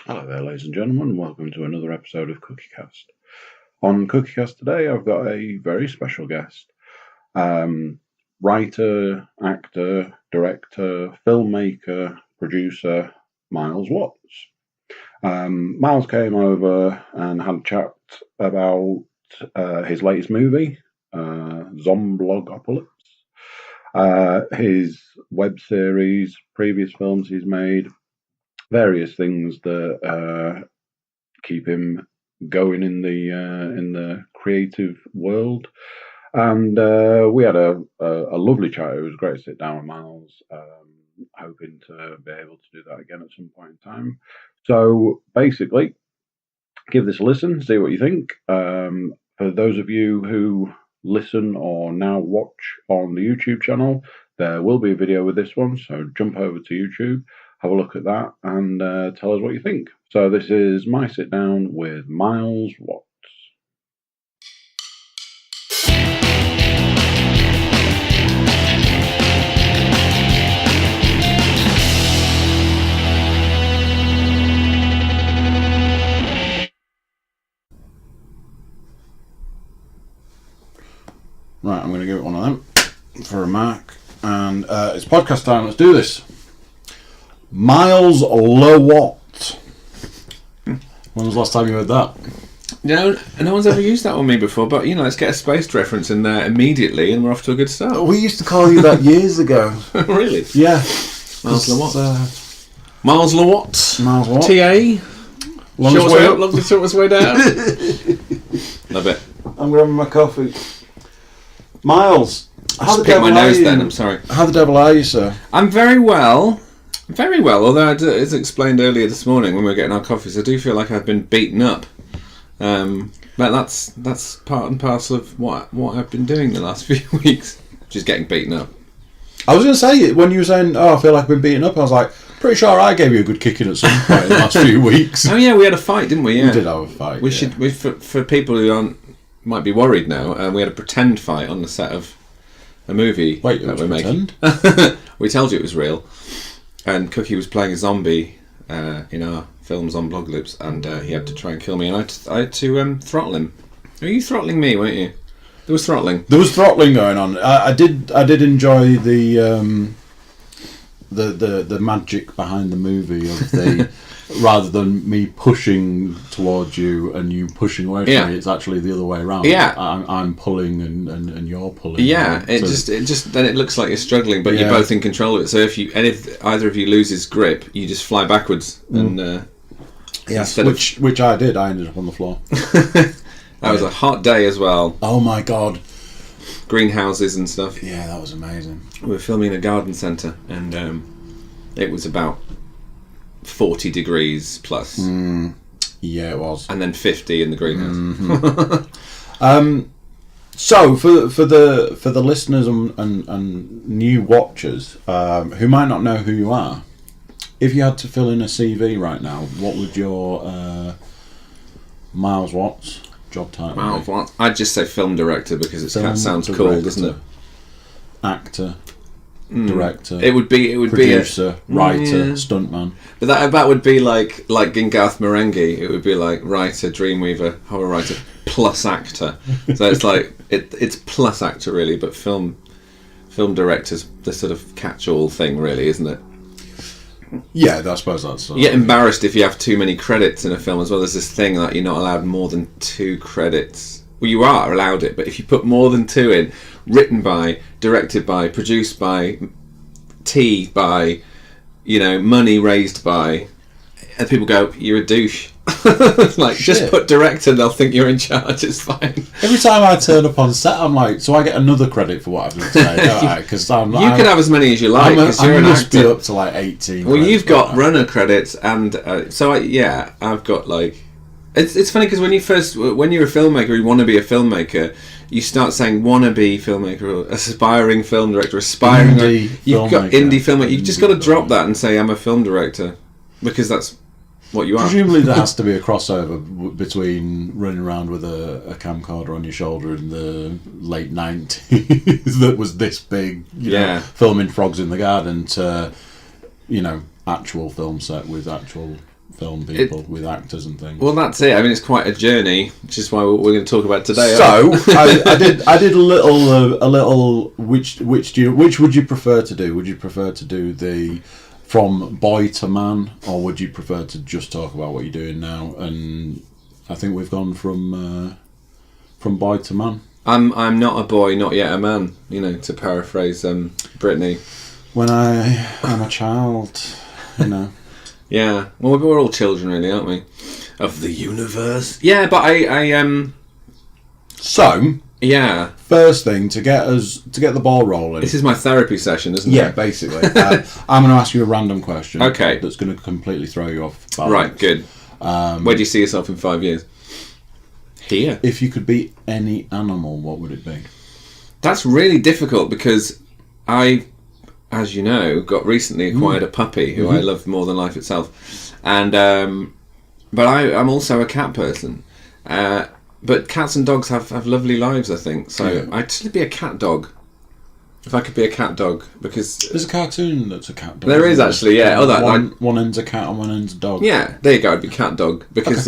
Hello there, ladies and gentlemen. Welcome to another episode of Cookiecast. On Cookiecast today, I've got a very special guest. Writer, actor, director, filmmaker, producer, Miles Watts. Miles came over and had a chat about his latest movie, Zomblogopolis, his web series, previous films he's made, various things that keep him going in the creative world, and we had a lovely chat. It was great to sit down with Miles. Hoping to be able to do that again at some point in time. So basically, give this a listen, see what you think. For those of you who listen or now watch on the YouTube channel, there will be a video with this one, so jump over to YouTube, have a look at that, and tell us what you think. So this is my sit down with Miles Watts. Right, I'm going to give it one of them for a mark, and it's podcast time. Let's do this. Miles Watts. When was the last time you heard that? No one's ever used that on me before, but let's get a spaced reference in there immediately and we're off to a good start. We used to call you that years ago. Really? Yeah. Miles Watts. Miles Watts. Miles Watts. TA. Short way up, long short way down. Love it. I'm grabbing my coffee. Miles. I just picked my nose then, I'm sorry. How the devil are you, sir? I'm very well. Very well, although as explained earlier this morning when we were getting our coffees, I do feel like I've been beaten up. But that's part and parcel of what I've been doing the last few weeks, just getting beaten up. I was going to say, when you were saying, I feel like I've been beaten up, I was like, pretty sure I gave you a good kicking at some point in the last few weeks. Oh yeah, we had a fight, didn't we? Yeah. We did have a fight. For people who might be worried now, we had a pretend fight on the set of a movie that we're making. We told you it was real. And Cookie was playing a zombie in our film Zomblogopolis, and he had to try and kill me, and I had to throttle him. Were you throttling me, weren't you? There was throttling. There was throttling going on. I did enjoy the magic behind the movie of the rather than me pushing towards you and you pushing away from me, it's actually the other way around. Yeah, I'm pulling and you're pulling. Yeah, it just then it looks like you're struggling, but you're both in control of it. So if either of you loses grip, you just fly backwards and which I did. I ended up on the floor. That was a hot day as well. Oh my god. Greenhouses and stuff. Yeah, that was amazing. We were filming in a garden centre, and it was about 40 degrees plus. Yeah, it was. And then 50 in the greenhouse. Mm-hmm. So for the listeners and new watchers who might not know who you are, if you had to fill in a CV right now, what would your Miles Watts job title Miles Watts. I'd just say film director because it sounds cool, doesn't it? Actor. Director. It would be producer, writer, stuntman. But that would be like in Garth Marenghi. It would be like writer, dreamweaver, horror writer plus actor. So it's like it's plus actor really, but film director's the sort of catch-all thing, really, isn't it? Yeah, I suppose that's. You get embarrassed if you have too many credits in a film as well. There's this thing that you're not allowed more than 2 credits. Well, you are allowed it, but if you put more than 2 in, written by, directed by, produced by, by, money raised by, and people go, you're a douche. Like, just put director, they'll think you're in charge, it's fine. Every time I turn up on set, I'm like, so I get another credit for what I've done today, don't I? Because you can have as many as you like, because you're an actor. Be up to like 18. Well, you've got runner credits, and I've got like... It's funny because when you're a filmmaker, you want to be a filmmaker, you start saying wannabe filmmaker, or aspiring film director, you've got indie filmmaker. You've just got to drop that and say I'm a film director, because that's what you are. Presumably there has to be a crossover between running around with a camcorder on your shoulder in the late 90s that was this big, filming frogs in the garden, to actual film set with actual film people with actors and things. Well, that's it. I mean, it's quite a journey, which is why we're going to talk about today. So I did a little. Which would you prefer to do? Would you prefer to do the from boy to man, or would you prefer to just talk about what you're doing now? And I think we've gone from boy to man. I'm not a boy, not yet a man. You know, to paraphrase Britney. When I am a child, you know. Yeah, well, we're all children, really, aren't we? Of the universe. Yeah, but I So yeah. First thing to get the ball rolling. This is my therapy session, isn't it? Yeah, basically. I'm going to ask you a random question. Okay. That's going to completely throw you off balance. Right. Good. Where do you see yourself in 5 years? Here. If you could be any animal, what would it be? That's really difficult because I, as you know, got recently acquired a puppy who I love more than life itself, and but I'm also a cat person. But cats and dogs have lovely lives, I think. So Yeah. I'd actually be a cat dog. If I could be a cat dog, because There's a cartoon that's a cat dog. there is actually, yeah. Oh, that one end's a cat and one end's a dog. yeah. There you go. I'd be cat dog because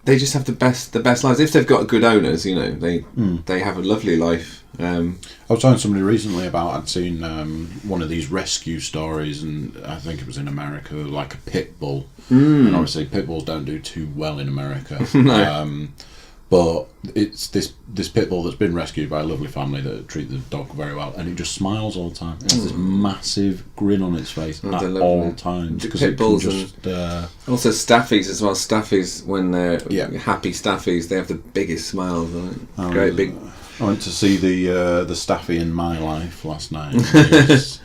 they just have the best lives. If they've got good owners, you know, they have a lovely life. I was telling somebody recently about I'd seen one of these rescue stories, and I think it was in America, like a pit bull. And obviously, pit bulls don't do too well in America. No. But it's this pit bull that's been rescued by a lovely family that treat the dog very well, and it just smiles all the time. It has this massive grin on its face at all times. The pit bulls just, also staffies as well. Staffies, when they're Yeah. happy staffies, they have the biggest smiles. Right? Great big. I went to see the Staffy in my life last night. He was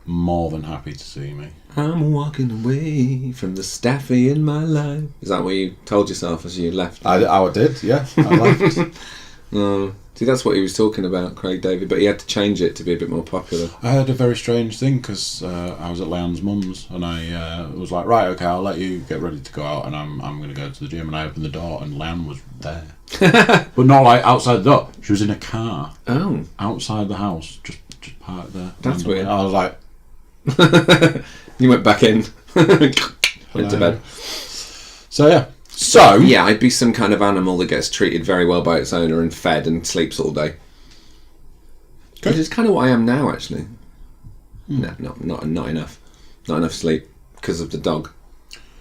more than happy to see me. I'm walking away from the Staffy in my life. Is that what you told yourself as you left? I did, yeah. I left. No. See, that's what he was talking about, Craig David, but he had to change it to be a bit more popular. I had a very strange thing because I was at Leanne's mum's, and I was like, right, okay, I'll let you get ready to go out, and I'm going to go to the gym. And I opened the door, and Leanne was there, but not like outside the door. She was in a car. Oh, outside the house, just parked there. That's weird. I was like, you went back in, went to bed. So yeah. So yeah, I'd be some kind of animal that gets treated very well by its owner and fed and sleeps all day. Which is kind of what I am now, actually. No, not enough. Not enough sleep because of the dog.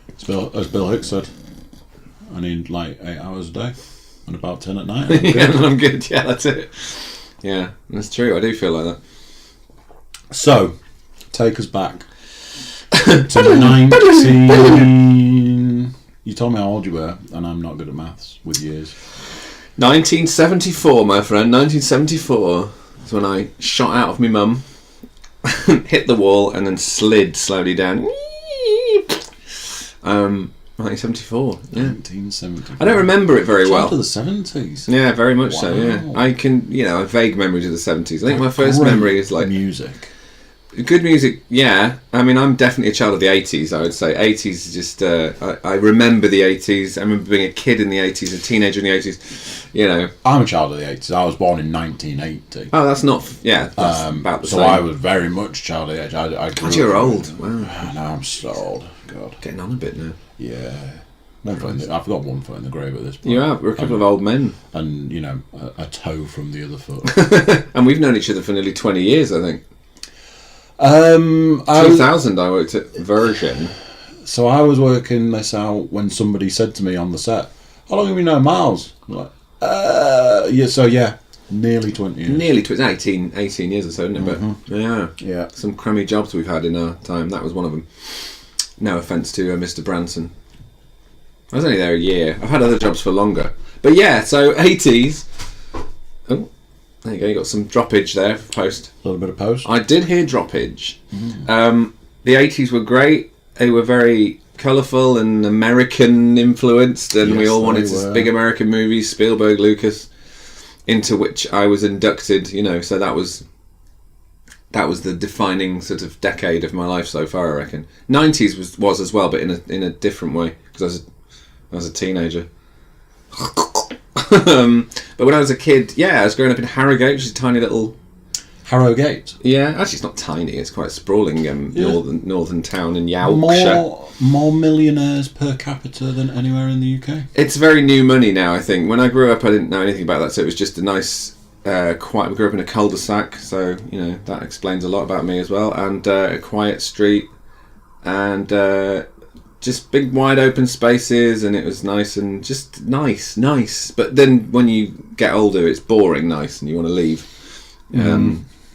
As Bill Hicks said, I need like 8 hours a day and about 10 at night. I'm good. Yeah, that's it. Yeah, that's true. I do feel like that. So, take us back to 19... You told me how old you were, and I'm not good at maths with years. 1974, my friend. 1974 is when I shot out of my mum, hit the wall, and then slid slowly down. 1974. Yeah. 1974. I don't remember it very well. To the 70s. Yeah, very much so. Yeah, I can. I have vague memories of the 70s. I think my first memory is like music. Good music, yeah. I mean, I'm definitely a child of the 80s, I would say. 80s is just... I remember the 80s. I remember being a kid in the 80s, a teenager in the 80s, you know. I'm a child of the 80s. I was born in 1980. Oh, that's not... Yeah, that's about the same. So I was very much child of the 80s. God, you're old. Wow. No, I'm so old. God. Getting on a bit now. Yeah. I've got one foot in the grave at this point. You have. We're a couple of old men. And, a toe from the other foot. And we've known each other for nearly 20 years, I think. 2000 I worked at Virgin. So I was working this out when somebody said to me on the set, how long have you known Miles? I'm like, nearly 20 years. Nearly 18 years or so, isn't it? But yeah. Some crummy jobs we've had in our time. That was one of them. No offence to Mr. Branson. I was only there a year. I've had other jobs for longer. But yeah, so 80s. Oh. There you go, you got some droppage there, post. A little bit of post. I did hear droppage. The 80s were great. They were very colourful and American influenced, and we all wanted big American movies, Spielberg, Lucas, into which I was inducted, so that was the defining sort of decade of my life so far, I reckon. 90s was as well, but in a different way, because I was a teenager. But when I was a kid, I was growing up in Harrogate, which is a tiny little Harrogate. Yeah, actually, it's not tiny. It's quite a sprawling northern town in Yorkshire. More millionaires per capita than anywhere in the UK. It's very new money now, I think. When I grew up, I didn't know anything about that, so it was just a nice, quiet. We grew up in a cul-de-sac, so that explains a lot about me as well. And a quiet street, and just big, wide open spaces, and it was nice and just nice. But then when you get older, it's boring, nice, and you want to leave.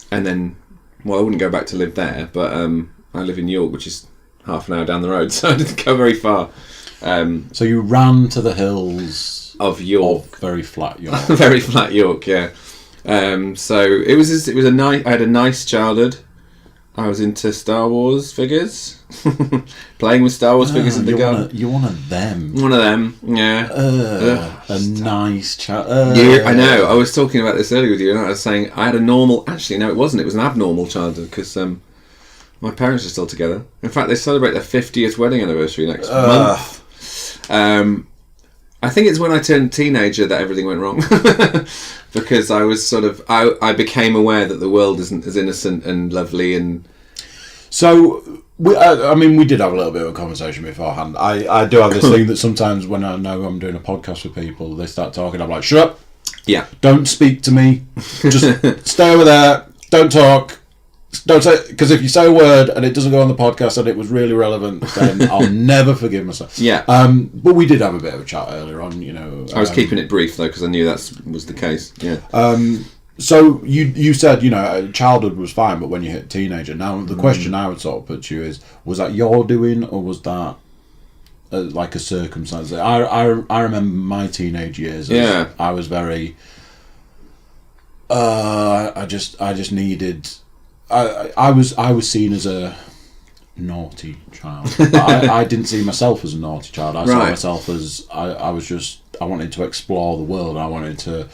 And then, well, I wouldn't go back to live there, but I live in York, which is half an hour down the road, so I didn't go very far. So you ran to the hills of York, very flat York, very flat York, yeah. So it was a nice. I had a nice childhood. I was into Star Wars figures, playing with Star Wars figures in the garden. You're one of them. One of them, yeah. A nice child. I know. I was talking about this earlier with you, and I was saying I had a normal. Actually, no, it wasn't. It was an abnormal childhood because my parents are still together. In fact, they celebrate their 50th wedding anniversary next month. I think it's when I turned teenager that everything went wrong. Because I was I became aware that the world isn't as innocent and lovely. And so, we did have a little bit of a conversation beforehand. I do have this thing that sometimes when I know I'm doing a podcast with people, they start talking, I'm like, shut up. Yeah. Don't speak to me. Just stay over there. Don't talk. Don't say, because if you say a word and it doesn't go on the podcast and it was really relevant, then I'll never forgive myself. Yeah. But we did have a bit of a chat earlier on, I was keeping it brief though because I knew that was the case. Yeah. So you said childhood was fine, but when you hit teenager, now the question I would sort of put to you is: was that your doing, or was that like a circumstance? I remember my teenage years. Yeah. I was very. I just needed. I was seen as a naughty child. I didn't see myself as a naughty child. I saw myself as I wanted to explore the world. I wanted to,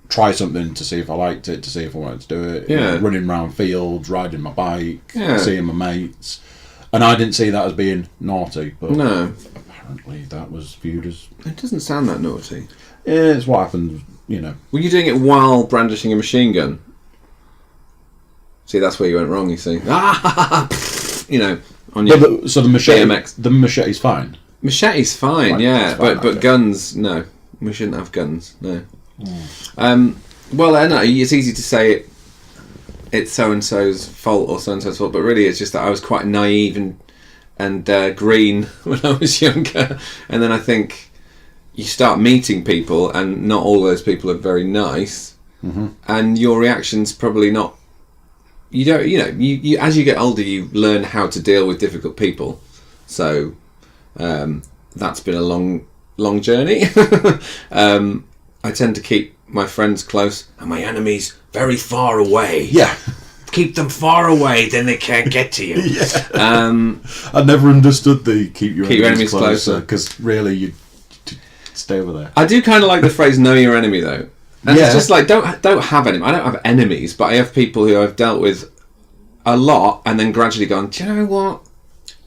try something to see if I liked it, to see if I wanted to do it. Yeah. Running around fields, riding my bike, seeing my mates, and I didn't see that as being naughty. But no, apparently that was viewed as. It doesn't sound that naughty. Yeah, it's what happened. Were you doing it while brandishing a machine gun? See, that's where you went wrong, you see. On your so the machete, BMX. The machete's fine. Machete's fine, yeah, fine, but guns, no. We shouldn't have guns, no. Well, I know, it's easy to say it's so-and-so's fault or so-and-so's fault, but really it's just that I was quite naive and green when I was younger. And then I think you start meeting people and not all those people are very nice, and your reaction's probably not. You don't, you as you get older, you learn how to deal with difficult people. So that's been a long journey. I tend to keep my friends close and my enemies very far away. Yeah. Keep them far away, then they can't get to you. Yeah. I never understood the keep your enemies closer, because really you stay over there. I do kind of like the phrase "know your enemy" though. And it's just like don't have enemies. I don't have enemies, but I have people who I've dealt with a lot, and then gradually gone. Do you know what?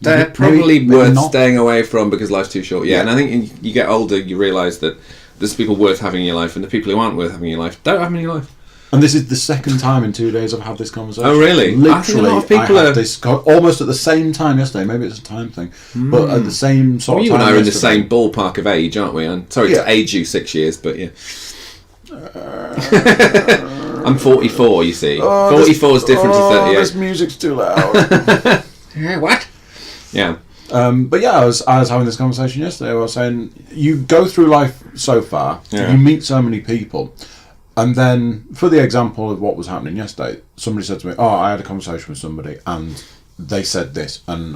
They're probably worth staying away from because life's too short. Yeah, and I think you get older, you realise that there's people worth having in your life, and the people who aren't worth having in your life don't have them in your life. And this is the second time in 2 days I've had this conversation. Oh, really? Literally, I think a lot of people had this almost at the same time yesterday. Maybe it's a time thing, but at the same sort of time. You and I are in the same ballpark of age, aren't we? I'm sorry to age you 6 years, but yeah. I'm 44, you see. 44 is different to 38. This music's too loud. What? Yeah. But yeah, I was having this conversation yesterday. I was saying, you go through life so far, you meet so many people, and then, for the example of what was happening yesterday, somebody said to me, I had a conversation with somebody, and they said this, and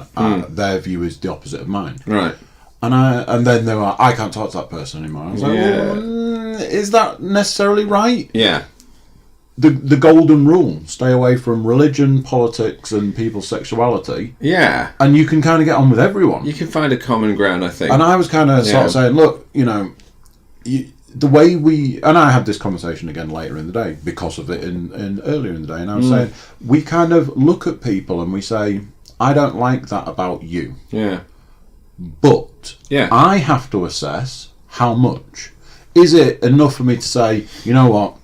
their view is the opposite of mine. Right. And then they were, I can't talk to that person anymore. I was like, is that necessarily right? Yeah. The golden rule: stay away from religion, politics, and people's sexuality. Yeah. And you can kind of get on with everyone. You can find a common ground, I think. And I was kind of sort of saying, look, the way we, and I had this conversation again later in the day because of it in earlier in the day, and I was saying, we kind of look at people and we say, I don't like that about you. Yeah. But I have to assess how much. Is it enough for me to say, you know what,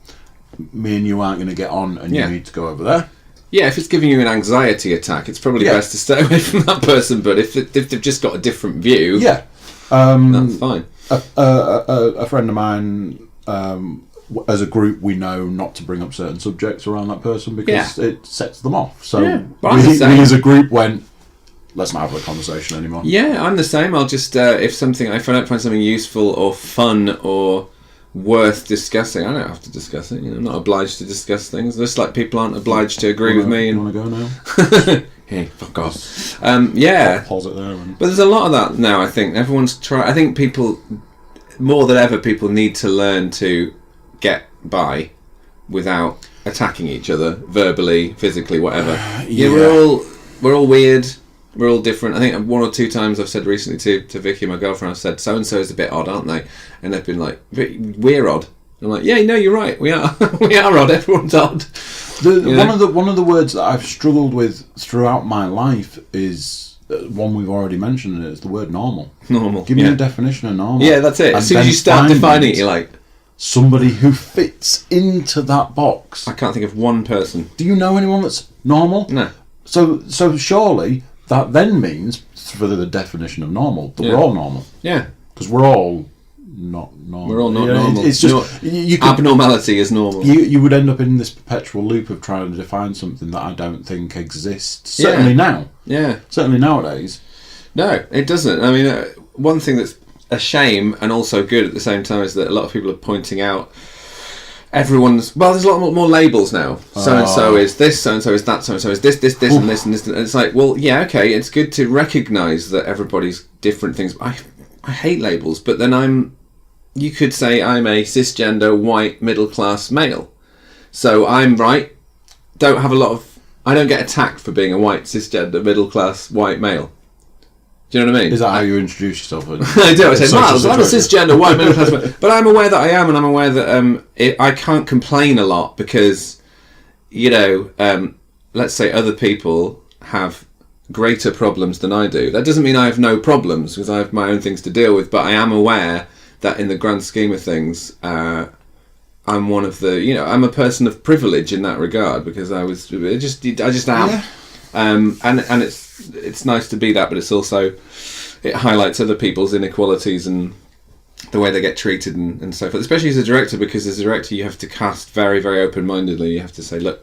me and you aren't going to get on, and Yeah. you need to go over there. Yeah, if it's giving you an anxiety attack, it's probably best to stay away from that person. But if they've just got a different view, Yeah. that's fine. A friend of mine, as a group, we know not to bring up certain subjects around that person because it sets them off. So but I'm the we same. as a group went, let's not have a conversation anymore. Yeah, I'm the same. I'll just if I don't find something useful or fun or worth discussing, I don't have to discuss it. I'm not obliged to discuss things. Just like people aren't obliged to agree with me. You want to go now? Hey, fuck off. Yeah. Pause it there. But there's a lot of that now, I think. I think people, more than ever, people need to learn to get by without attacking each other, verbally, physically, whatever. Yeah, we're all weird. We're all different. I think one or two times I've said recently to Vicky, my girlfriend, I've said, so-and-so is a bit odd, aren't they? And they've been like, we're odd. I'm like, yeah, no, you're right. We are. We are odd. Everyone's odd. One of the words that I've struggled with throughout my life is one we've already mentioned, and it's the word normal. Normal. Give me a definition of normal. Yeah, that's it. As soon as you start defining it, you're like... somebody who fits into that box. I can't think of one person. Do you know anyone that's normal? No. So surely that then means, for the definition of normal, that we're all normal. Yeah. Because we're all not normal. We're all not normal. It's just abnormality is normal. You would end up in this perpetual loop of trying to define something that I don't think exists. Certainly now. Yeah. Certainly nowadays. No, it doesn't. I mean, one thing that's a shame and also good at the same time is that a lot of people are pointing out there's a lot more labels now. So-and-so is this, so-and-so is that, so-and-so is this, and this, and this. And it's like, well, yeah, okay, it's good to recognise that everybody's different things. I hate labels, but then you could say I'm a cisgender, white, middle-class male. So I'm right, I don't get attacked for being a white, cisgender, middle-class, white male. Do you know what I mean? Is that how you introduce yourself? I do. I say, Miles, I'm a cisgender, white, middle-class male. But I'm aware that I am, and I'm aware that I can't complain a lot because, let's say other people have greater problems than I do. That doesn't mean I have no problems because I have my own things to deal with, but I am aware that in the grand scheme of things, I'm one of the, I'm a person of privilege in that regard because I just am. Yeah. And it's nice to be that, but it's also, it highlights other people's inequalities and the way they get treated and so forth, especially as a director, because as a director you have to cast very, very open-mindedly. You have to say, look,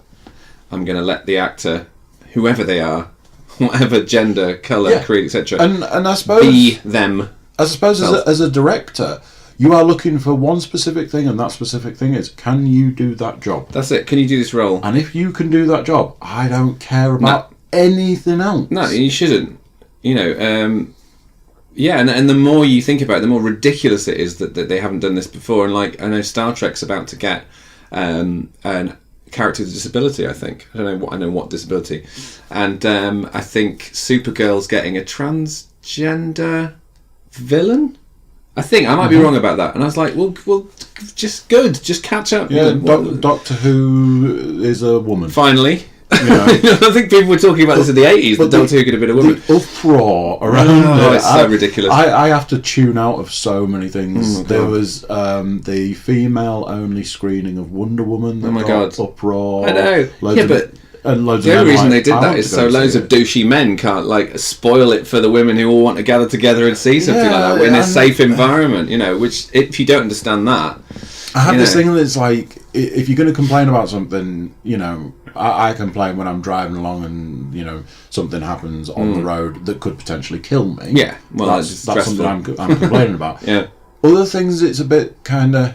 I'm going to let the actor, whoever they are, whatever gender, colour, creed, etc., and I suppose be them. I suppose as a director, you are looking for one specific thing, and that specific thing is, can you do that job? That's it. Can you do this role? And if you can do that job, I don't care about anything else. No, you shouldn't. Yeah, and the more you think about it, the more ridiculous it is that they haven't done this before. And like, I know Star Trek's about to get a character with disability, I think. I know what disability. And I think Supergirl's getting a transgender villain. I think I might be wrong about that. And I was like, well, just catch up. Yeah, Doctor Who is a woman. Finally. I think people were talking about this in the 80s, that Doctor Who could have been a woman. The uproar around it's so ridiculous. I have to tune out of so many things. There was the female-only screening of Wonder Woman that got uproar. I know. The only reason they did that is so loads of douchey men can't spoil it for the women who all want to gather together and see something like that in a safe environment. Which if you don't understand that, I have this thing that's like, if you're going to complain about something, I complain when I'm driving along and something happens on the road that could potentially kill me. Yeah, well, that's something I'm complaining about. Yeah. Other things, it's a bit kind of.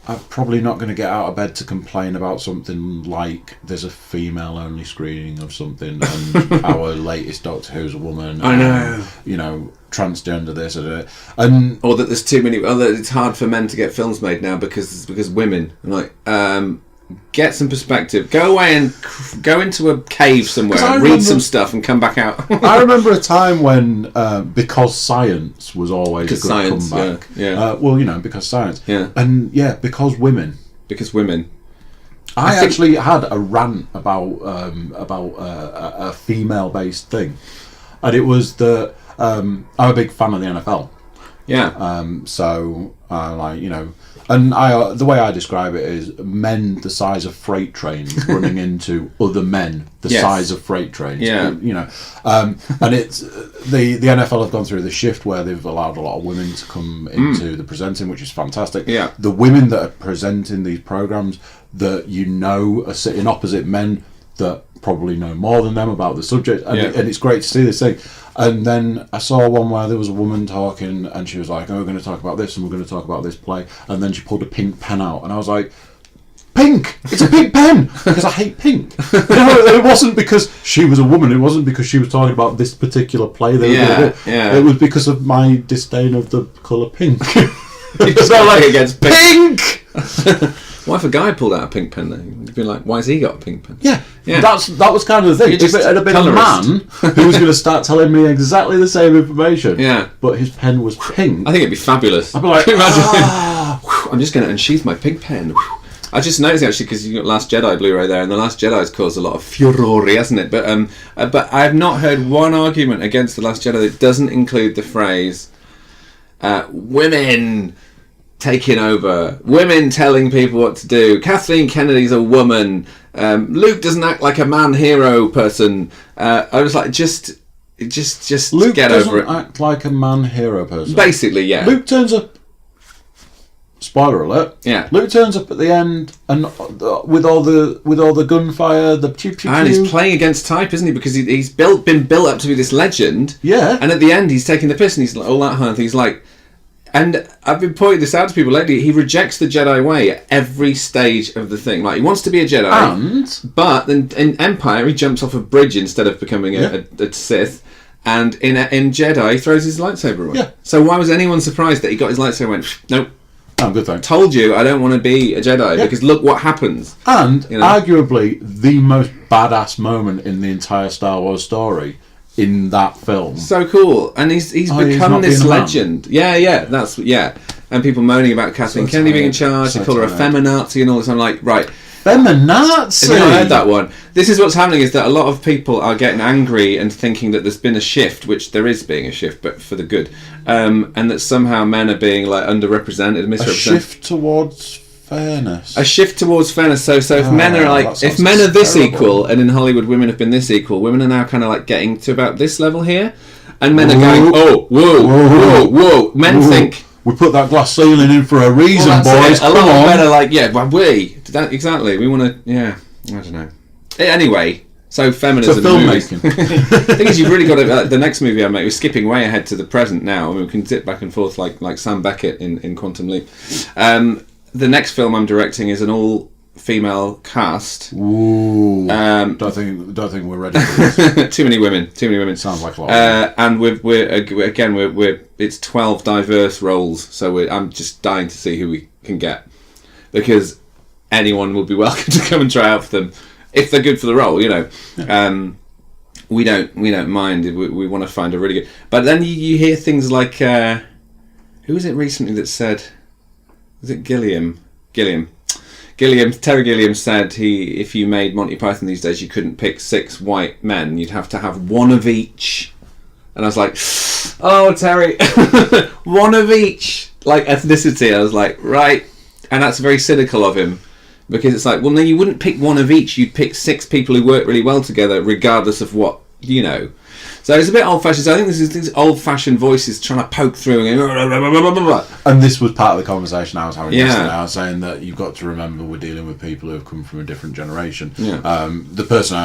I'm probably not going to get out of bed to complain about something like there's a female-only screening of something, and our latest Doctor Who's a woman. I know. Transgender this or or that there's too many. That it's hard for men to get films made now because women. Get some perspective. Go away and go into a cave somewhere and read some stuff and come back out. I remember a time when, because science was always a good comeback. Yeah. Because science. Yeah. And because women. Because women. I actually had a rant about a female-based thing, and it was that I'm a big fan of the NFL. Yeah. So And the way I describe it is men the size of freight trains running into other men the size of freight trains. Yeah. You know, and it's the NFL have gone through the shift where they've allowed a lot of women to come into the presenting, which is fantastic. Yeah. The women that are presenting these programs that are sitting opposite men that probably know more than them about the subject, and it's great to see this thing. And then I saw one where there was a woman talking, and she was like, "Oh, we're going to talk about this, and we're going to talk about this play." And then she pulled a pink pen out, and I was like, "Pink! It's a pink pen!" Because I hate pink. It wasn't because she was a woman. It wasn't because she was talking about this particular play they were going to do. It was because of my disdain of the colour pink. It's not like against pink. What if a guy pulled out a pink pen then? You'd be like, why has he got a pink pen? Yeah. That was kind of the thing. If it had been colorist. a man who was going to start telling me exactly the same information, Yeah. but his pen was pink, I think it'd be fabulous. I'd be like, I'm just going to unsheath my pink pen. I just noticed actually because you got Last Jedi Blu-ray there, and the Last Jedi's caused a lot of furore, hasn't it? But I have not heard one argument against the Last Jedi that doesn't include the phrase "women taking over," women telling people what to do. Kathleen Kennedy's a woman. Luke doesn't act like a man hero person. I was like, just Luke get over it. doesn't act like a man hero person. Basically, yeah. Luke turns up. Spoiler alert. Yeah. Luke turns up at the end, and with all the gunfire, the pew pew. And he's playing against type, isn't he? Because he's been built up to be this legend. Yeah. And at the end, he's taking the piss, and he's like, all that kind of thing. He's like, and I've been pointing this out to people lately. He rejects the Jedi way at every stage of the thing. Like, he wants to be a Jedi, but then in Empire, he jumps off a bridge instead of becoming a Sith. And in Jedi, he throws his lightsaber away. Yeah. So why was anyone surprised that he got his lightsaber and went, nope. Oh, good thing. Told you I don't want to be a Jedi because look what happens. And arguably the most badass moment in the entire Star Wars story in that film. So cool, and he's become this legend. Yeah, that's And people moaning about Kathleen Kennedy being in charge. They call her a feminazi and all this. I'm like, right. Feminazi. Have you not heard that one? This is what's happening: is that a lot of people are getting angry and thinking that there's been a shift, which there is being a shift, but for the good, and that somehow men are being like underrepresented, misrepresented. A shift towards fairness. A shift towards fairness. So if men are like, if men are this terrible. equal, and in Hollywood women have been this equal, women are now kind of like getting to about this level here, and men are going, oh, whoa. Men think. We put that glass ceiling in for a reason, boys. A lot of men are like, exactly. We want to, I don't know. Anyway, so feminism. So filmmaking. The thing is, you've really got to. The next movie I make, we're skipping way ahead to the present now. I mean, we can zip back and forth like Sam Beckett in Quantum Leap. The next film I'm directing is an all-female cast. Ooh. Don't think we're ready for this. Too many women. Sounds like a lot. And we're it's 12 diverse roles. So I'm just dying to see who we can get, because anyone will be welcome to come and try out for them if they're good for the role. Yeah. We don't mind. We want to find a really good. But then you hear things like who was it recently that said? Was it Gilliam? Terry Gilliam said if you made Monty Python these days, you couldn't pick 6 white men. You'd have to have one of each. And I was like, oh, Terry, one of each, like ethnicity. I was like, right. And that's very cynical of him, because it's like, well, no, you wouldn't pick one of each. You'd pick 6 people who work really well together, regardless of what, So it's a bit old-fashioned. So I think this is these old-fashioned voices trying to poke through and this was part of the conversation I was having yesterday. Yeah. I was saying that you've got to remember we're dealing with people who have come from a different generation. Yeah. The person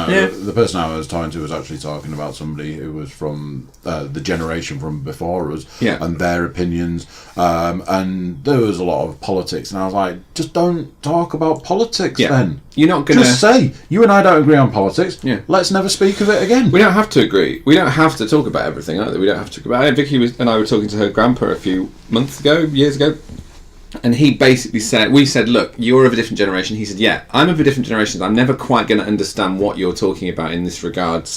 I was talking to was actually talking about somebody who was from the generation from before us, and their opinions. And there was a lot of politics, and I was like, just don't talk about politics then. You're not going to... Just say, you and I don't agree on politics. Yeah. Let's never speak of it again. We don't have to agree. We don't have to talk about everything either. We don't have to talk about it. Vicky and I were talking to her grandpa a few years ago, and he basically said, we said, look, you're of a different generation. He said, yeah, I'm of a different generation. I'm never quite going to understand what you're talking about in this regard,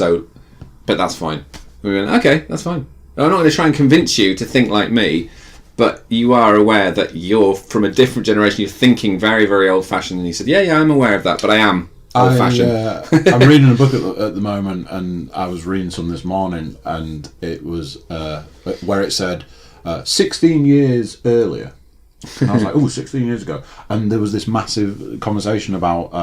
but that's fine. We went, okay, that's fine. I'm not going to try and convince you to think like me, but you are aware that you're from a different generation. You're thinking very, very old-fashioned. And he said, yeah, I'm aware of that, but I am old-fashioned. I'm reading a book at the moment, and I was reading some this morning, and it was where it said 16 years earlier And I was like, 16 years ago. And there was this massive conversation about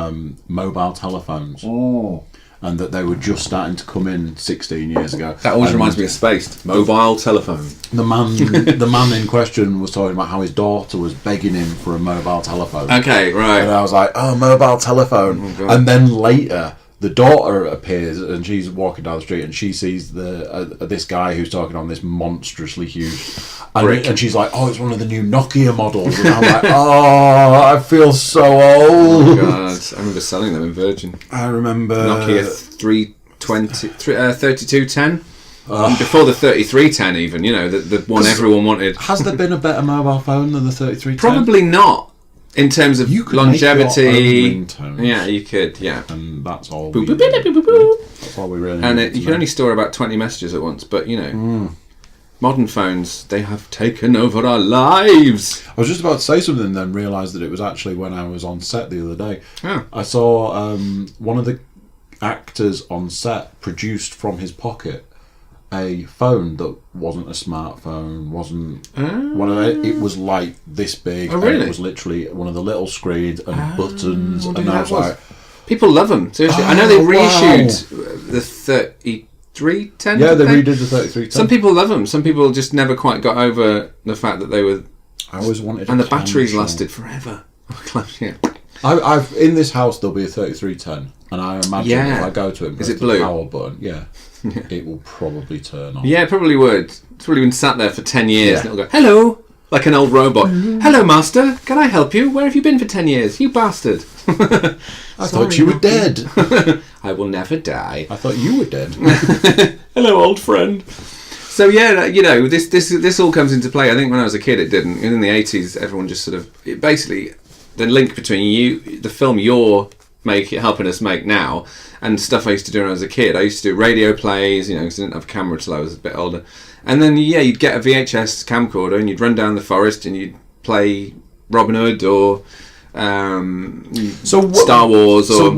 mobile telephones. Oh. And that they were just starting to come in 16 years ago. That always reminds me of Spaced. Mobile telephone. The man in question was talking about how his daughter was begging him for a mobile telephone. Okay, right. And I was like, mobile telephone. Oh, and then later, the daughter appears and she's walking down the street and she sees this guy who's talking on this monstrously huge... And she's like, it's one of the new Nokia models. And I'm like, I feel so old. Oh, God. I remember selling them in Virgin. I remember... Nokia 3210. Before the 3310 even, the one everyone wanted. Has there been a better mobile phone than the 3310? Probably not. In terms of longevity. Yeah, you could, yeah. And that's all That's all we really and need. You can only store about 20 messages at once, but, modern phones, they have taken over our lives. I was just about to say something and then realised that it was actually when I was on set the other day. Oh. I saw one of the actors on set produced from his pocket a phone that wasn't a smartphone, wasn't one of the, it was like this big. Oh, really? And it was literally one of the little screens and buttons, and I was like... People love them, seriously. I know they reissued the 3310. Yeah, they redid the 3310. Some people love them. Some people just never quite got over the fact that they were... I always wanted and the batteries lasted forever. Yeah. I've in this house there'll be a 3310, and I imagine if I go to it and press it blue? the power button, it will probably turn on. Yeah, it probably would. It's probably been sat there for 10 years, and it'll go, hello, like an old robot. Hello, master, can I help you? Where have you been for 10 years? You bastard. I thought you were dead. I will never die. I thought you were dead. Hello, old friend. So yeah, this all comes into play. I think when I was a kid, it didn't. In the 80s, everyone just sort of basically the link between the film you're helping us make now, and stuff I used to do when I was a kid. I used to do radio plays, because I didn't have a camera till I was a bit older. And then you'd get a VHS camcorder and you'd run down the forest and you'd play Robin Hood or Star Wars or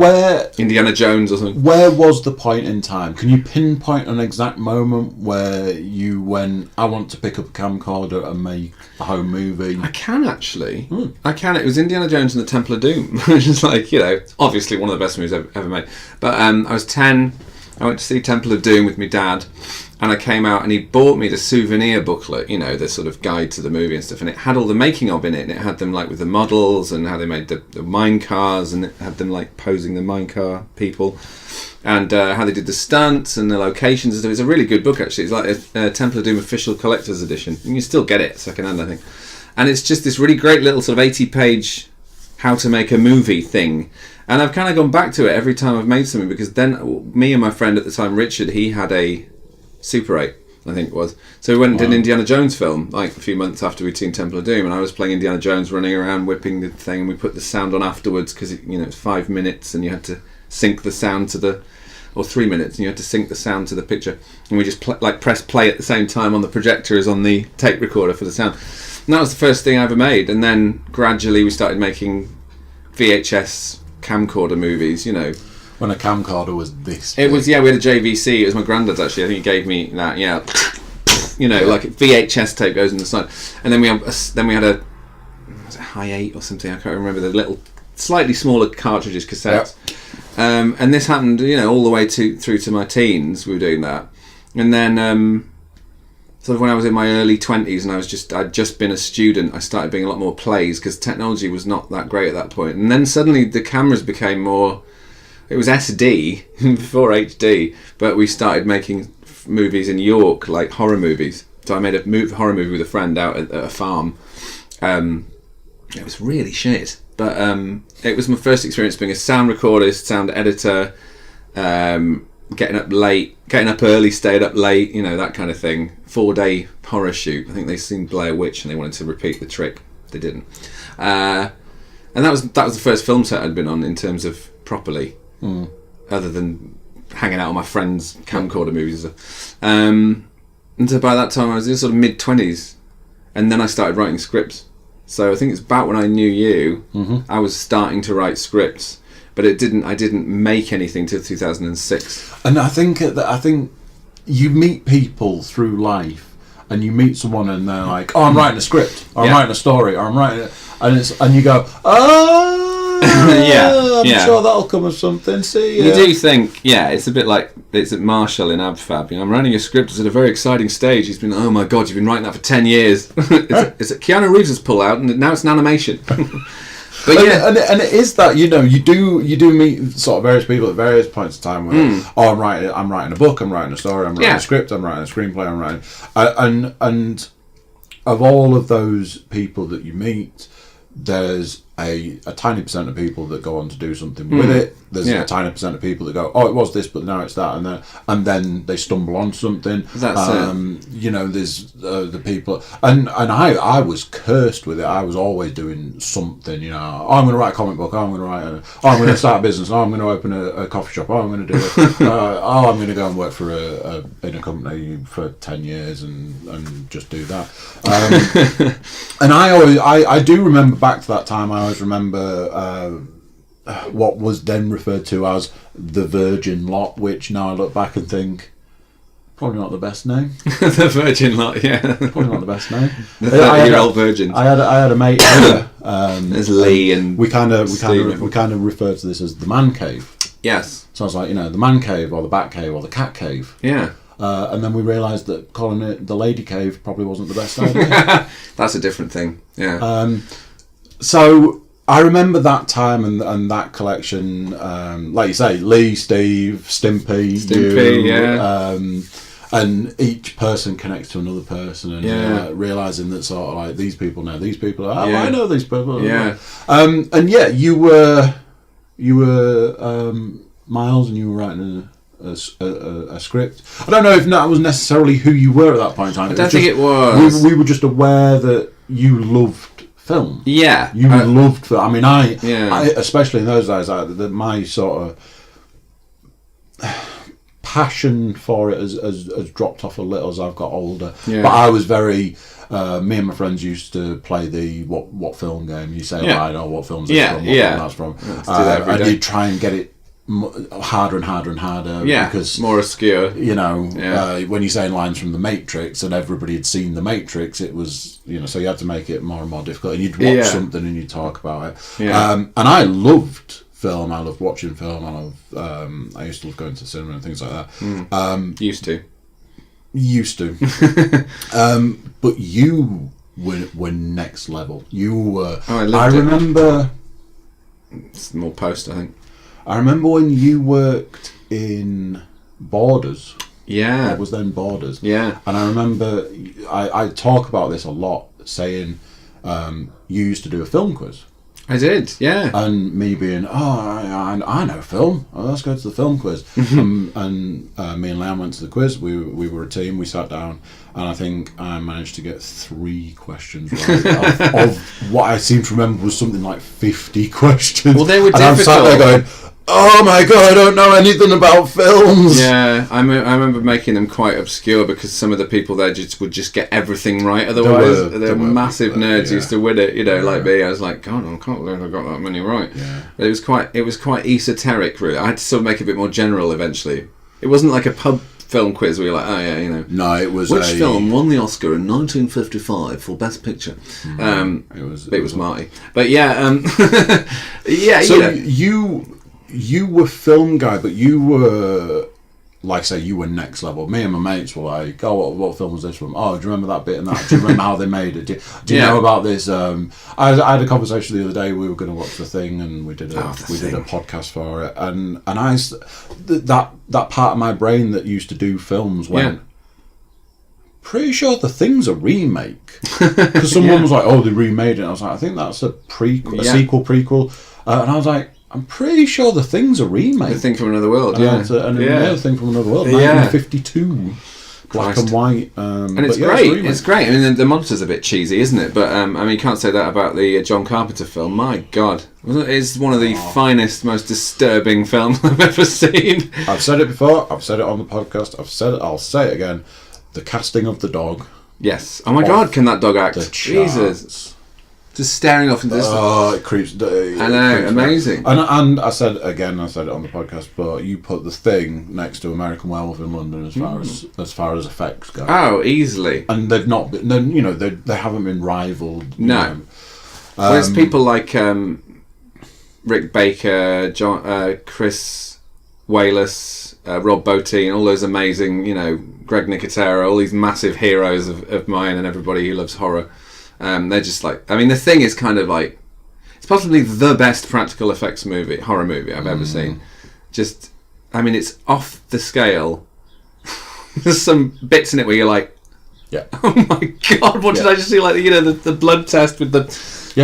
Indiana Jones or something. Where was the point in time? Can you pinpoint an exact moment where you went, I want to pick up a camcorder and make a home movie? I can actually. I can. It was Indiana Jones and the Temple of Doom, which is obviously one of the best movies I've ever made. But I was 10. I went to see Temple of Doom with my dad. And I came out and he bought me the souvenir booklet, the sort of guide to the movie and stuff. And it had all the making of in it. And it had them with the models and how they made the mine cars. And it had them posing the mine car people. And how they did the stunts and the locations and stuff. It's a really good book, actually. It's like a Temple of Doom official collector's edition. You can still get it second-hand, I think. And it's just this really great little sort of 80-page how to make a movie thing. And I've kind of gone back to it every time I've made something. Because then me and my friend at the time, Richard, he had a Super 8, I think it was. So we went and did an Indiana Jones film, a few months after we'd seen Temple of Doom, and I was playing Indiana Jones, running around, whipping the thing, and we put the sound on afterwards, because it's 5 minutes, and you had to sync the sound or 3 minutes, and you had to sync the sound to the picture. And we just press play at the same time on the projector as on the tape recorder for the sound. And that was the first thing I ever made, and then gradually we started making VHS camcorder movies, When a camcorder was this big. It was, we had a JVC. It was my granddad's, actually. I think he gave me that, like a VHS tape goes in the side. And then we had a was it High 8 or something? I can't remember. The little, slightly smaller cartridges, cassettes. Yep. And this happened, all the way through to my teens. We were doing that. And then, sort of when I was in my early 20s and I'd just been a student, I started doing a lot more plays because technology was not that great at that point. And then suddenly the cameras became more... It was SD before HD, but we started making movies in York, like horror movies. So I made a horror movie with a friend out at a farm. It was really shit, but it was my first experience being a sound recordist, sound editor, getting up early, stayed up late, that kind of thing. 4-day horror shoot. I think they seen Blair Witch and they wanted to repeat the trick. They didn't. And that was the first film set I'd been on in terms of properly. Other than hanging out on my friends' camcorder movies. And so by that time I was in sort of mid-20s, and then I started writing scripts. So I think it's about when I knew you, I was starting to write scripts, but I didn't make anything till 2006. And I think you meet people through life, and you meet someone and they're like, "Oh, I'm writing a script, or I'm Yeah. writing a story, or I'm writing," and you go, "Oh, Yeah, I'm yeah. sure that'll come of something." See, You do think, it's a bit like it's at Marshall in AbFab. I'm writing a script. It's at a very exciting stage. He's been, oh my god, you've been writing that for 10 years. it's Keanu Reeves' pull out, and now it's an animation. But and it is that you do meet sort of various people at various points in time where I'm writing a book, I'm writing a story, I'm writing a script, I'm writing a screenplay, I'm writing and of all of those people that you meet, there's a tiny percent of people that go on to do something with it. There's a tiny percent of people that go, oh, it was this, but now it's that, and then they stumble on something. That's it. You know, there's the people, and I was cursed with it. I was always doing something. You know, oh, I'm going to write a comic book. Oh, I'm going to start a business. Oh, I'm going to open a coffee shop. Oh, I'm going to do it. I'm going to go and work for in a company for 10 years and just do that. And I do remember back to that time. I always remember what was then referred to as the Virgin Lot, which now I look back and think, probably not the best name. The Virgin Lot, yeah. Probably not the best name. The 30-year-old virgin. I had a mate here. There's Lee and we kind of refer to this as the man cave. Yes. So I was like, you know, the man cave or the bat cave or the cat cave. Yeah. And then we realised that calling it the lady cave probably wasn't the best idea. That's a different thing. Yeah. So I remember that time and that collection, like you say, Lee, Steve, Stimpy, you, yeah. And each person connects to another person, and realising that sort of like these people know these people. Oh, I know these people. Yeah. And yeah, you were Miles, and you were writing a script. I don't know if that was necessarily who you were at that point in time. I don't think it was. We were just aware that you loved film. Yeah, you loved film. I mean, I especially in those days, my sort of passion for it has dropped off a little as I've got older. Yeah. But I was very. Me and my friends used to play the what film game. You say, I know what film's this from, what film that's from. Let's do that every day. And you try and get it harder and harder and harder. Yeah, because more obscure. You know, when you're saying lines from The Matrix and everybody had seen The Matrix, it was, you know, so you had to make it more and more difficult. And you'd watch something and you'd talk about it. Yeah. And I loved film. I loved watching film. I used to love going to the cinema and things like that. Used to. But you were next level. You were. I remember. It's more post, I think. I remember when you worked in Borders. Yeah. It was then Borders. Yeah. And I remember I talk about this a lot, saying you used to do a film quiz. I did, yeah. And me being, I know film. Oh, let's go to the film quiz. And me and Liam went to the quiz. We were a team. We sat down, and I think I managed to get 3 questions right of what I seem to remember was something like 50 questions. Well, they were difficult. And I'm sat there going, oh my god, I don't know anything about films. Yeah, I remember making them quite obscure because some of the people there would just get everything right. Otherwise, they're massive nerds used to win it. You know, like me. I was like, God, I can't believe I got that many right. Yeah. But it was quite esoteric. Really, I had to sort of make it a bit more general eventually. It wasn't like a pub film quiz where you're like, oh yeah, you know. No, it was. Which film won the Oscar in 1955 for Best Picture? It was Marty. But yeah, yeah. So you were film guy, but you were, like, say, you were next level. Me and my mates were like, oh, what film was this from? Oh, do you remember that bit and that? Do you remember how they made it? Do you know about this? I had a conversation the other day. We were going to watch The Thing, and we did a podcast for it. And that part of my brain that used to do films went, pretty sure The Thing's a remake. Because someone was like, oh, they remade it. And I was like, I think that's a sequel prequel. And I was like, I'm pretty sure The Thing's a remake. The Thing from Another World, Another Thing from Another World, 1952, black and white. And it's great. It's great. I mean, the monster's a bit cheesy, isn't it? But I mean, you can't say that about the John Carpenter film. My God, it's one of the finest, most disturbing films I've ever seen. I've said it before. I've said it on the podcast. I've said it. I'll say it again. The casting of the dog. Yes. Oh my God, can that dog act? Jesus. just staring off into the distance. Oh, it creeps. I know, amazing. And I said it on the podcast, but you put The Thing next to American Werewolf in London as far as effects go. Oh, easily. And they've not been, you know, they haven't been rivaled. No. Whereas people like Rick Baker, Chris Wayless, Rob Bottin, all those amazing, you know, Greg Nicotero, all these massive heroes of mine and everybody who loves horror. They're just like, I mean, The Thing is kind of like, it's possibly the best practical effects horror movie I've ever seen. Just, I mean, it's off the scale. There's some bits in it where you're like, yeah, oh my god, what did I just see? Like, you know, the blood test with the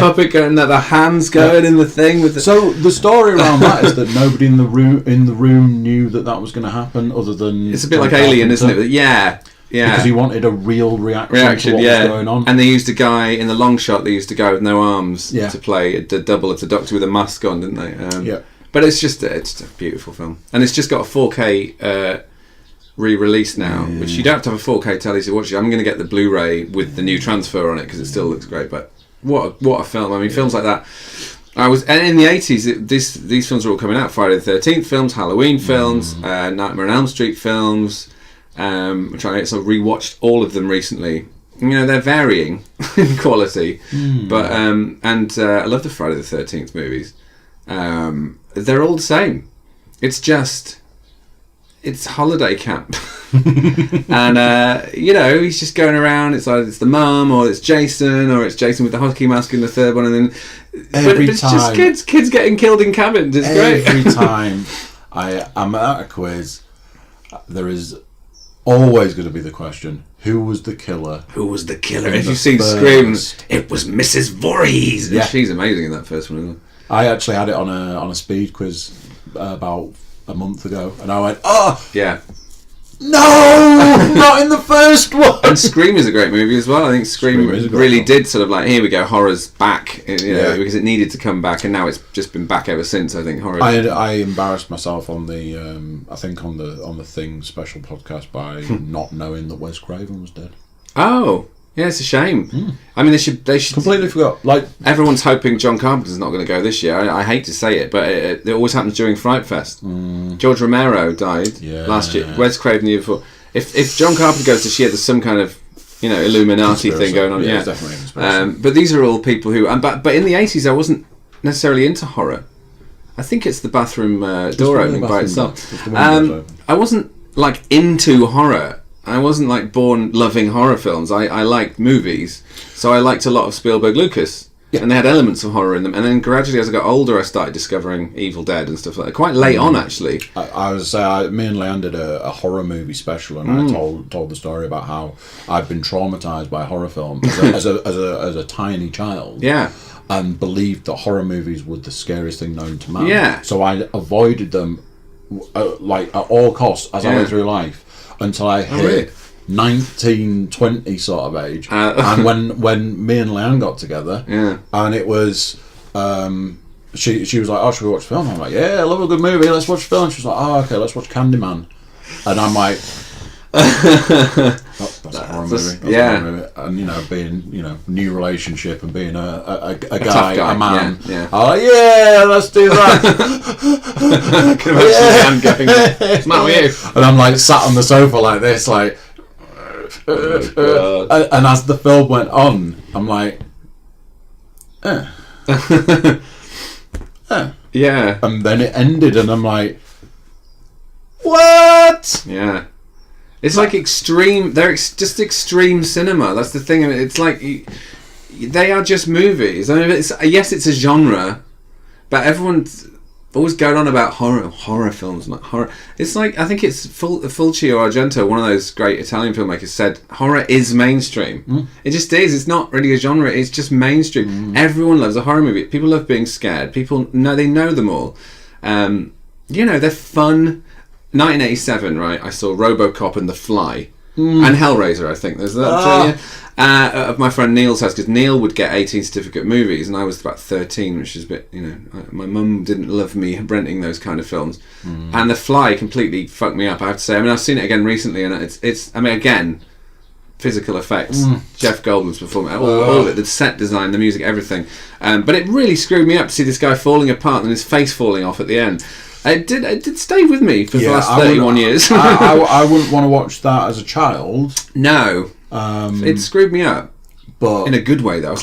puppet going, the hands going in the thing with the... So the story around that is that nobody in the room knew that was going to happen, other than it's a bit like Alien, isn't it? Yeah. Because he wanted a real reaction to what was going on. And they used a guy in the long shot. They used a guy with no arms to play a double of the Doctor with a mask on, didn't they? But it's just a beautiful film, and it's just got a 4K re-release now, which you don't have to have a 4K telly to watch it. I'm going to get the Blu-ray with the new transfer on it because it still looks great. But what a film! I mean, films like that. And in the 80s, these films were all coming out. Friday the 13th films, Halloween films, Nightmare on Elm Street films. I'm trying to rewatched all of them recently. You know, they're varying in quality, but I love the Friday the 13th movies. They're all the same. It's holiday camp, and you know, he's just going around. It's either it's the mum, or it's Jason with the hockey mask in the third one, and then but it's just kids getting killed in cabins. It's great. Every time I'm at a quiz, there is always going to be the question: who was the killer? Who was the killer? If you've seen Scream, it was Mrs. Voorhees. Yeah, she's amazing in that first one, isn't it? I actually had it on a speed quiz about a month ago, and I went, "Oh, yeah, no, not in the first one." And Scream is a great movie as well. I think Scream really did sort of like, here we go, horror's back, you know, because it needed to come back, and now it's just been back ever since. I think horror. I embarrassed myself on the on the Thing special podcast by not knowing that Wes Craven was dead. Oh. Yeah, it's a shame. I mean, they should completely forgot. Like, everyone's hoping John Carpenter's not going to go this year. I hate to say it, but it always happens during Fright Fest. George Romero died last year. Wes Craven the year before. If John Carpenter goes this year, there's some kind of, you know, Illuminati thing going on. Yeah, definitely. But these are all people who. But in the 80s, I wasn't necessarily into horror. I think it's the bathroom door opening by itself. I wasn't like into horror. I wasn't like born loving horror films. I liked movies, so I liked a lot of Spielberg, Lucas, and they had elements of horror in them. And then gradually, as I got older, I started discovering Evil Dead and stuff like that. Quite late on, actually. I was me and Leanne did a horror movie special, and I told the story about how I'd been traumatized by horror films as a tiny child. Yeah. And believed that horror movies were the scariest thing known to man. Yeah. So I avoided them like at all costs as I went through life. Until I hit 19, 20 sort of age. And when me and Leanne got together, and it was, she was like, "Oh, should we watch a film?" I'm like, "Yeah, I love a good movie, let's watch a film." She was like, "Oh, okay, let's watch Candyman." And I'm like, that's a horror movie. That's a horror movie. And, you know, being, you know, new relationship and being a guy, a man. Yeah. Oh, yeah, let's do that. I can imagine going, what's the matter with you? And I'm like sat on the sofa like this, like, and as the film went on, I'm like, yeah. And then it ended, and I'm like, what? Yeah. It's like extreme. They're just extreme cinema. That's the thing. It's like they are just movies. I mean, yes, it's a genre, but everyone's always going on about horror films, not horror. It's like, I think it's Fulci or Argento, one of those great Italian filmmakers, said horror is mainstream. It just is. It's not really a genre. It's just mainstream. Everyone loves a horror movie. People love being scared. People know them all. You know, they're fun. 1987, right? I saw RoboCop and The Fly and Hellraiser. I think there's that of my friend Neil's house, because Neil would get 18 certificate movies, and I was about 13, which is a bit, you know, my mum didn't love me renting those kind of films. And The Fly completely fucked me up, I have to say. I mean, I've seen it again recently, and it's I mean, again, physical effects. Jeff Goldblum's performance, all of it, the set design, the music, everything. But it really screwed me up to see this guy falling apart and his face falling off at the end. It did stay with me for the last 31 years. I wouldn't want to watch that as a child. No. It screwed me up. But in a good way, though.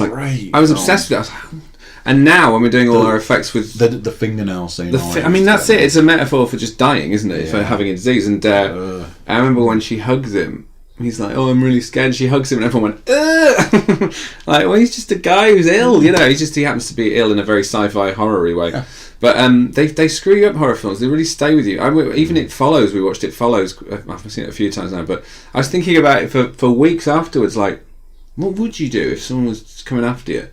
I was obsessed with it. And now, when we're doing all our effects with the fingernail scene, that's it. It's a metaphor for just dying, isn't it? For having a disease. And I remember when she hugs him, he's like, "Oh, I'm really scared." And she hugs him, and everyone went, "Ugh!" Like, well, he's just a guy who's ill, you know. He happens to be ill in a very sci-fi horror-y way. Yeah. But they screw you up, horror films. They really stay with you. Even It Follows. We watched It Follows. I've seen it a few times now. But I was thinking about it for weeks afterwards. Like, what would you do if someone was coming after you?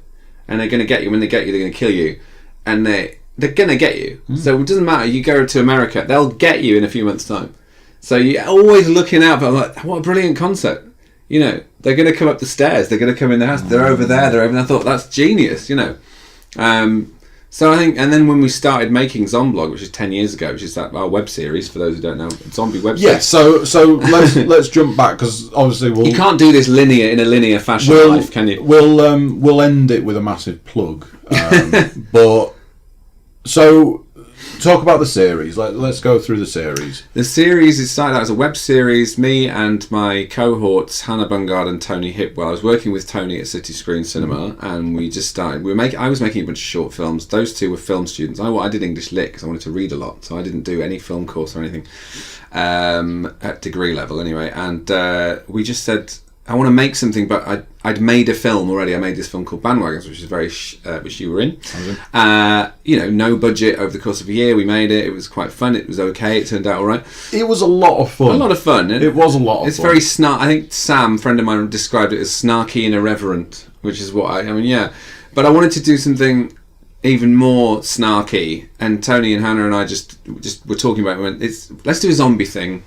And they're going to get you. When they get you, they're going to kill you. And they're going to get you. So it doesn't matter. You go to America, they'll get you in a few months' time. So you're always looking out. But I'm like, what a brilliant concept. You know, they're going to come up the stairs. They're going to come in the house. They're over there. They're over there. I thought, that's genius, you know. So I think, and then when we started making Zomblog, which is 10 years ago, which is our web series, for those who don't know, zombie web series. Yeah, so let's jump back, because obviously you can't do this in a linear fashion, life, can you? We'll end it with a massive plug. But so talk about the series. Let's go through the series. The series, it started out as a web series. Me and my cohorts, Hannah Bungard and Tony Hipwell. I was working with Tony at City Screen Cinema, and we just started. I was making a bunch of short films. Those two were film students. I did English Lit because I wanted to read a lot, so I didn't do any film course or anything at degree level anyway. And we just said, I want to make something, but I'd made a film already. I made this film called Bandwagons, which is which you were in. You know, no budget. Over the course of a year, we made it. It was quite fun. It was okay. It turned out all right. It was a lot of fun. A lot of fun. It was a lot of fun. It's very I think Sam, a friend of mine, described it as snarky and irreverent, which is what I mean, yeah. But I wanted to do something even more snarky, and Tony and Hannah and I just were talking about it. Let's do a zombie thing.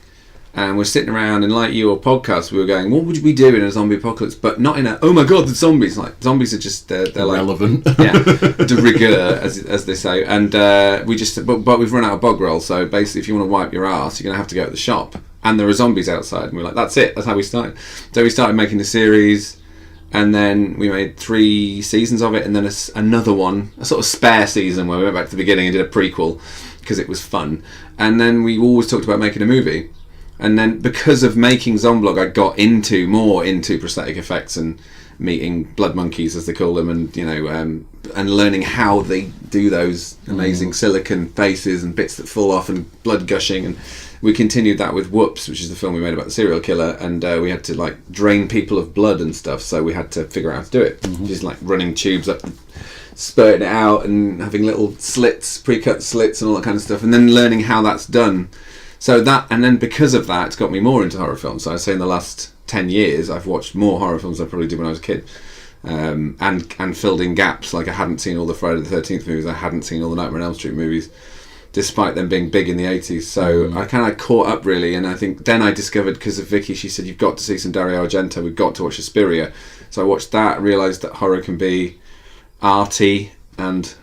And we're sitting around, and like your podcast, we were going, what would we do in a zombie apocalypse? But not in oh my god, the zombies! Like, zombies are just they're relevant, like, de rigueur, as they say. And but we've run out of bog roll, so basically, if you want to wipe your ass, you're gonna have to go to the shop. And there are zombies outside, and we're like, that's it. That's how we started. So we started making the series, and then we made 3 seasons of it, and then another one, a sort of spare season where we went back to the beginning and did a prequel because it was fun. And then we always talked about making a movie. And then because of making Zomblog, I got more into prosthetic effects and meeting blood monkeys, as they call them, and you know, and learning how they do those amazing silicon faces and bits that fall off and blood gushing. And we continued that with Whoops, which is the film we made about the serial killer, and we had to like drain people of blood and stuff. So we had to figure out how to do it, just like running tubes up, spurting it out, and having little slits, pre-cut slits, and all that kind of stuff, and then learning how that's done. So that, and then because of that, it's got me more into horror films. So I'd say in the last 10 years, I've watched more horror films than I probably did when I was a kid. And filled in gaps. Like, I hadn't seen all the Friday the 13th movies, I hadn't seen all the Nightmare on Elm Street movies, despite them being big in the 80s. So I kind of caught up, really. And I think then I discovered, because of Vicky, she said, you've got to see some Dario Argento, we've got to watch Suspiria. So I watched that, realised that horror can be arty and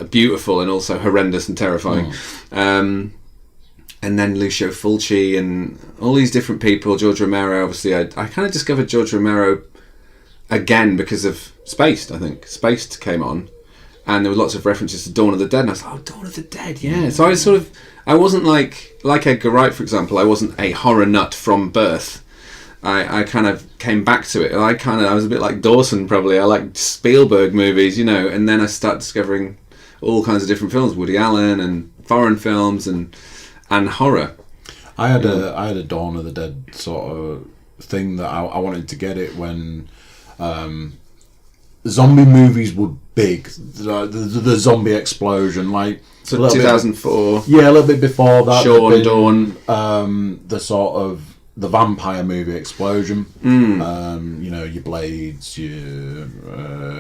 beautiful, and also horrendous and terrifying. And then Lucio Fulci and all these different people, George Romero, obviously. I kind of discovered George Romero again because of Spaced, I think. Spaced came on, and there were lots of references to Dawn of the Dead, and I was like, oh, Dawn of the Dead, yeah. So I wasn't like Edgar Wright, for example, I wasn't a horror nut from birth. I kind of came back to it. I was a bit like Dawson, probably. I liked Spielberg movies, you know, and then I started discovering all kinds of different films, Woody Allen and foreign films and horror. I had a Dawn of the Dead sort of thing that I wanted to get it when zombie movies were big. The zombie explosion, like so 2004. A little bit before that. Shaun, Dawn. The sort of the vampire movie explosion. You know, your Blades, your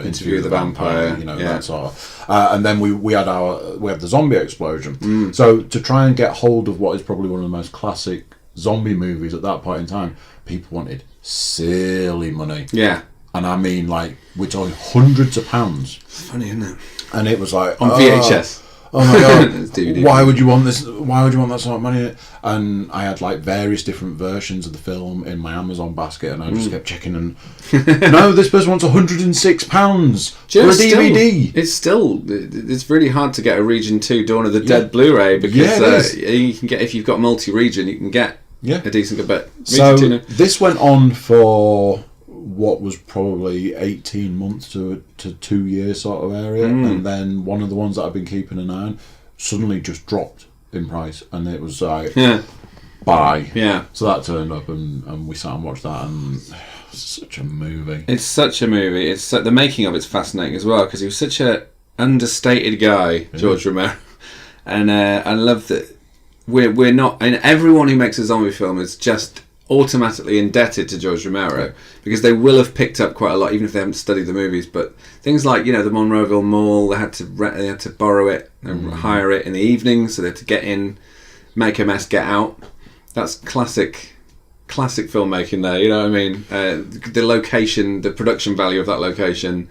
Interview with the Vampire, you know, that sort of. And then we had the zombie explosion. So to try and get hold of what is probably one of the most classic zombie movies at that point in time, people wanted silly money. Yeah. And I mean, like, we're talking hundreds of pounds. Funny, isn't it? And it was like on VHS. Oh my god! DVD. Why would you want this? Why would you want that sort of money in it? And I had like various different versions of the film in my Amazon basket, and I just kept checking. And no, this person wants £106 for a DVD. It's really hard to get a Region 2 Dawn of the Dead Blu-ray because you can get, if you've got multi-region, you can get a decent good bit. So this went on for what was probably 18 months to 2 years sort of area, and then one of the ones that I've been keeping an eye on suddenly just dropped in price, and it was like buy. Yeah. So that turned up, and we sat and watched that, and it's such a movie. It's such a movie. It's the making of it's fascinating as well because he was such a understated guy, George Romero, and I love that we're not, and everyone who makes a zombie film is just automatically indebted to George Romero because they will have picked up quite a lot, even if they haven't studied the movies. But things like the Monroeville Mall, they had to borrow it and hire it in the evening, so they had to get in, make a mess, get out. That's classic filmmaking there. You know what I mean? The location, the production value of that location,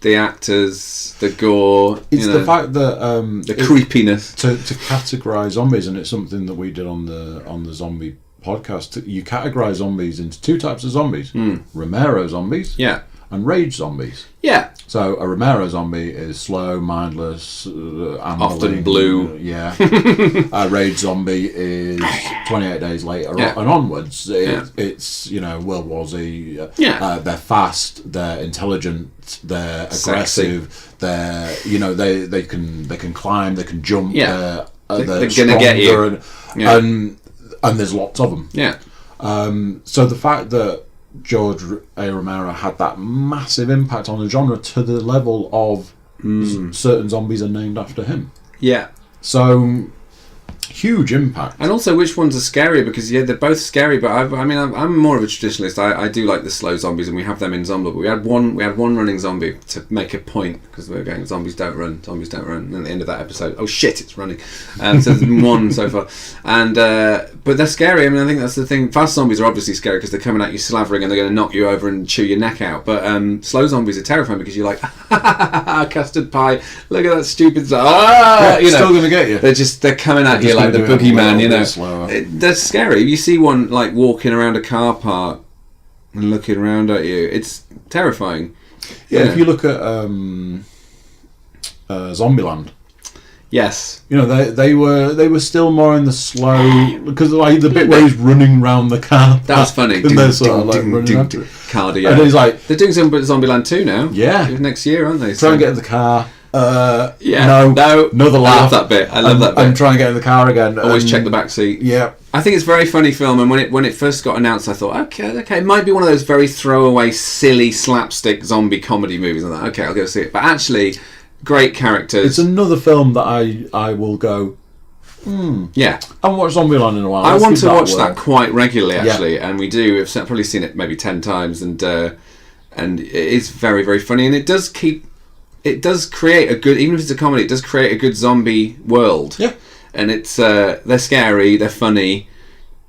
the actors, the gore. It's the fact that the creepiness to categorise zombies, and it's something that we did on the zombie podcast. You categorise zombies into two types of zombies: Romero zombies, and rage zombies. Yeah. So a Romero zombie is slow, mindless, often blue. Yeah. A rage zombie is 28 days later and onwards. It's World War Z. They're fast. They're intelligent. They're aggressive. Sexy. They're they can climb. They can jump. Yeah. They're gonna get you. And there's lots of them. Yeah. So the fact that George A. Romero had that massive impact on the genre to the level of certain zombies are named after him. Yeah. So huge impact. And also, which ones are scary? Because they're both scary. But I'm more of a traditionalist. I do like the slow zombies, and we have them in Zombie. But we had one running zombie to make a point because we were going zombies don't run. And at the end of that episode, oh shit, it's running. So there's one so far, and but they're scary. I think that's the thing. Fast zombies are obviously scary because they're coming at you slavering and they're going to knock you over and chew your neck out. But slow zombies are terrifying because you're like, custard pie. Look at that stupid. Still going to get you. They're coming at you like the boogeyman, they're scary. You see one like walking around a car park and looking around at you, it's terrifying. If you look at Zombieland, yes, they were still more in the slow, because like the bit where he's running around the car. That's funny. And they're sort of like running after it. Cardio. And he's like, they're doing something with Zombieland 2 now. Yeah, next year, aren't they? Try and get in the car. No, another laugh. I love that bit. I'm trying to get in the car again. Always check the back seat. Yeah, I think it's a very funny film, and when it first got announced, I thought, okay, it might be one of those very throwaway, silly slapstick zombie comedy movies. I thought, okay, I'll go see it. But actually, great characters. It's another film that I will go. Yeah, I haven't watched Zombieland in a while. I want to watch that quite regularly, actually, and we do. We've probably seen it maybe 10 times, and it is very, very funny, and it does create a good, even if it's a comedy, it does create a good zombie world. Yeah. And it's they're scary, they're funny,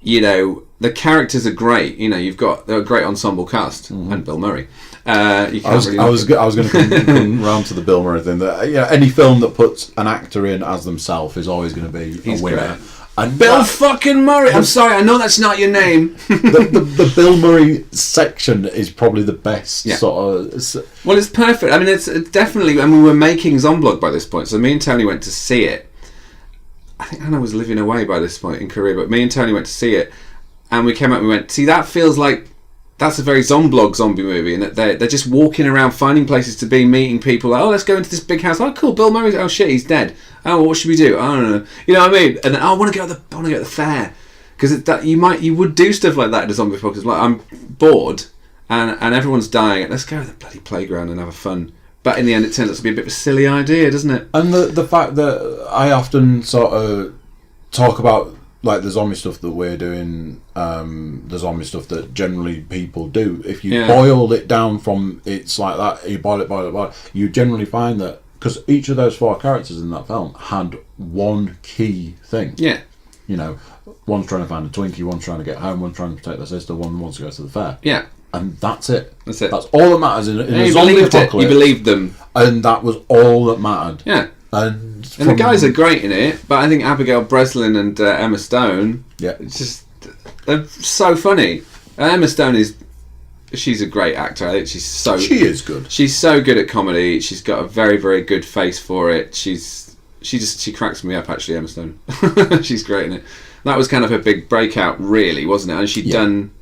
the characters are great. They're a great ensemble cast, and Bill Murray. I was going to come round to the Bill Murray thing. That any film that puts an actor in as themselves is always going to be a winner. Great. And Bill fucking Murray. I'm sorry, I know that's not your name. the Bill Murray section is probably the best sort of. Well, it's perfect. It's definitely. We were making Zomblog by this point, so me and Tony went to see it. I think Anna was living away by this point in Korea, but me and Tony went to see it, and we came out and we went, see, that feels like that's a very Zomblog zombie movie, and that they're just walking around, finding places to be, meeting people. Like, oh, let's go into this big house. Oh, cool, Bill Murray. Oh shit, he's dead. Oh, what should we do? I don't know. You know what I mean? And then I want to go to the fair, because you would do stuff like that in a zombie podcast. Like, I'm bored and everyone's dying. Let's go to the bloody playground and have a fun. But in the end, it turns out to be a bit of a silly idea, doesn't it? And the fact that I often sort of talk about like the zombie stuff that we're doing, the zombie stuff that generally people do. If you boil it down from it's like that, you boil it, you generally find that, because each of those 4 characters in that film had one key thing. Yeah. One's trying to find a Twinkie, one's trying to get home, one's trying to protect their sister, one wants to go to the fair. Yeah. And that's it. That's it. That's all that matters in a you zombie believed apocalypse. You believed them. And that was all that mattered. Yeah. And the guys are great in it, but I think Abigail Breslin and Emma Stone, they're so funny. Emma Stone she's a great actor. I think she is good. She's so good at comedy. She's got a very, very good face for it. She cracks me up, actually, Emma Stone. She's great in it. That was kind of her big breakout, really, wasn't it? And she'd done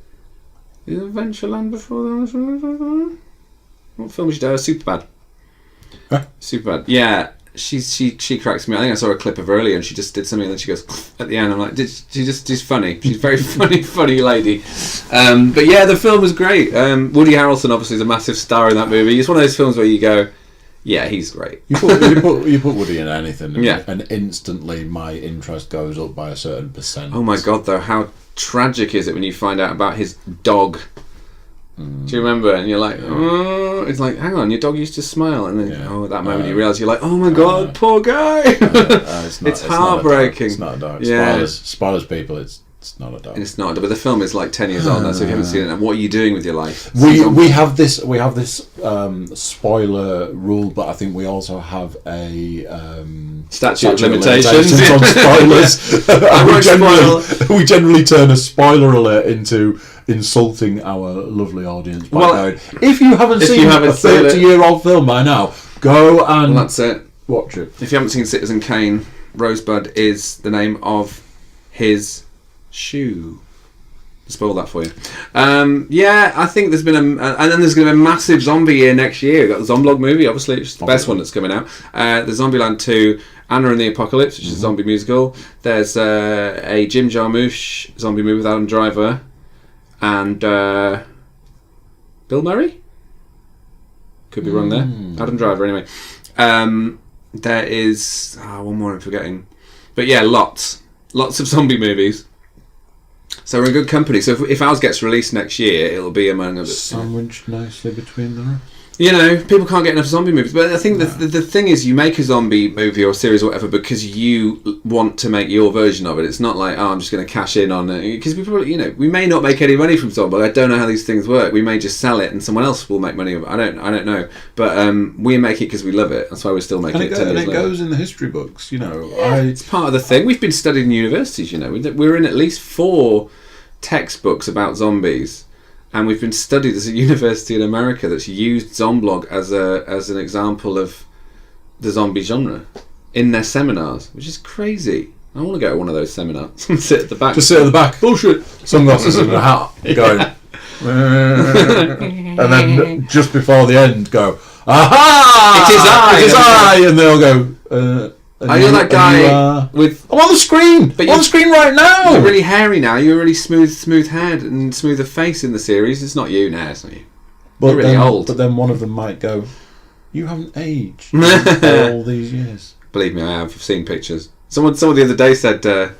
Adventureland before that. What film did she do? Superbad. Huh? Superbad. Yeah. She cracks me. I think I saw a clip of her earlier, and she just did something, and then she goes at the end. I'm like, she's funny. She's a very funny lady. But yeah, the film was great. Woody Harrelson obviously is a massive star in that movie. It's one of those films where you go, yeah, he's great. You put Woody in anything, and instantly my interest goes up by a certain percent. Oh my god, though, how tragic is it when you find out about his dog? Do you remember? And you're like, oh, it's like, hang on, your dog used to smile, and then at that moment you realise you're like, oh my god, poor guy. It's heartbreaking. It's not a dog. Yeah. Spoilers, people. It's not a dog. It's not, but the film is like 10 years old now, so if you haven't seen it, what are you doing with your life? We have this spoiler rule, but I think we also have a statute of limitations on spoilers. We generally turn a spoiler alert into insulting our lovely audience by going, if you haven't seen a 30-year-old film by now, go and that's it. Watch it. If you haven't seen Citizen Kane, Rosebud is the name of his shoe. Spoil that for you. I think there's been and then there's going to be a massive zombie year next year. We've got the Zomblog movie, obviously, which is the best one that's coming out. There's Zombieland 2, Anna and the Apocalypse, which is a zombie musical. There's a Jim Jarmusch zombie movie with Adam Driver and Bill Murray. Could be wrong there. Adam Driver, anyway. There is one more I'm forgetting, but yeah, lots of zombie movies. So we're in good company. So if ours gets released next year, it'll be among others. Sandwiched nicely between them. You know, people can't get enough zombie movies. But I think the thing is, you make a zombie movie or series or whatever because you want to make your version of it. It's not like, I'm just going to cash in on it. Because we may not make any money from zombie. I don't know how these things work. We may just sell it and someone else will make money of it. I don't know. But we make it because we love it. That's why we're still making it 10 years later. And it goes in the history books, It's part of the thing. We've been studying in universities, We're in at least 4 textbooks about zombies. And we've been studied as a university in America that's used Zomblog as an example of the zombie genre in their seminars, which is crazy. I want to go to one of those seminars and sit at the back. Just sit at the back. Bullshit. Sunglasses and a hat. Going. And then just before the end, go. Aha! It is I. And they'll go. Are you that guy with? I'm on the screen. But I'm on the screen right now. You're really hairy now. You're really smooth head and smoother face in the series. It's not you now. It's not you. You're really old. But then one of them might go, "You haven't aged all these years." Believe me, I have. I've seen pictures. Someone the other day said, "I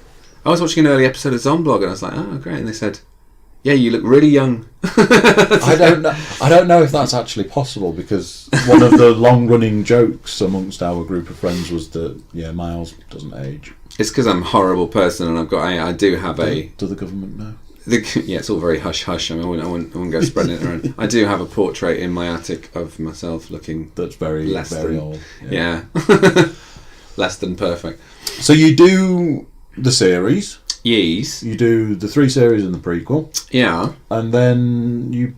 was watching an early episode of Zomblog," and I was like, "Oh, great!" And they said, "Yeah, you look really young." I don't know if that's actually possible, because one of the long-running jokes amongst our group of friends was that Miles doesn't age. It's because I'm a horrible person, and I do have a. Do the government know? It's all very hush hush. I mean, I wouldn't go spreading it around. I do have a portrait in my attic of myself looking. That's very old. Yeah. Less than perfect. So you do the series. Yes. You do the 3 series and the prequel. Yeah. And then you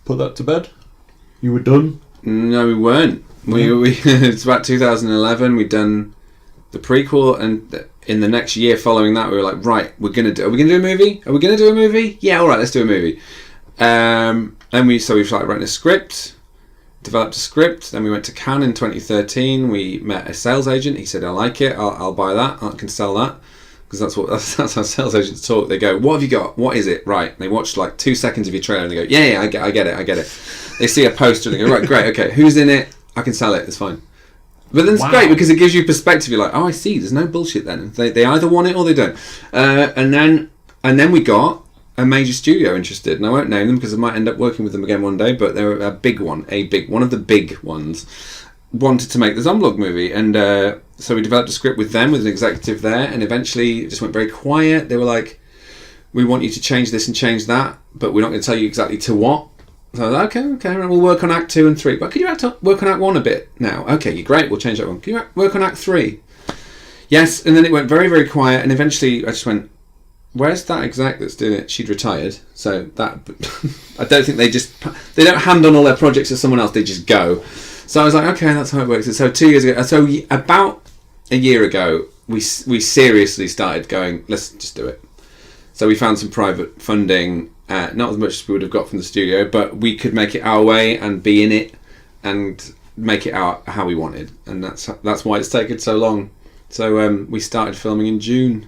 put that to bed? You were done? No, we weren't. We it's about 2011. We'd done the prequel, and in the next year following that, we were like, right, are we going to do a movie? Are we going to do a movie? Yeah, all right, let's do a movie. And we started writing a script, developed a script. Then we went to Cannes in 2013. We met a sales agent. He said, I like it. I'll buy that. I can sell that. Because that's how sales agents talk. They go, what have you got? What is it? Right. And they watch like 2 seconds of your trailer and they go, yeah, I get it. They see a poster and they go, right, great, okay, who's in it? I can sell it. It's fine. But then it's great because it gives you perspective. You're like, oh, I see. There's no bullshit then. They either want it or they don't. And then we got a major studio interested, and I won't name them because I might end up working with them again one day. But they're one of the big ones. Wanted to make the Zomblog movie, and so we developed a script with them, with an executive there, and eventually it just went very quiet. They were like, we want you to change this and change that, but we're not going to tell you exactly to what. So I was like, okay, we'll work on Act 2 and 3. But could you work on Act 1 a bit now? Okay, great, we'll change that one. Can you work on Act 3? Yes, and then it went very, very quiet, and eventually I just went, where's that exec that's doing it? She'd retired, so that... I don't think they don't hand on all their projects to someone else, they just go. So I was like, okay, that's how it works. And so 2 years ago, so about a year ago, we seriously started going, let's just do it. So we found some private funding, not as much as we would have got from the studio, but we could make it our way and be in it and make it out how we wanted. And that's why it's taken so long. So we started filming in June,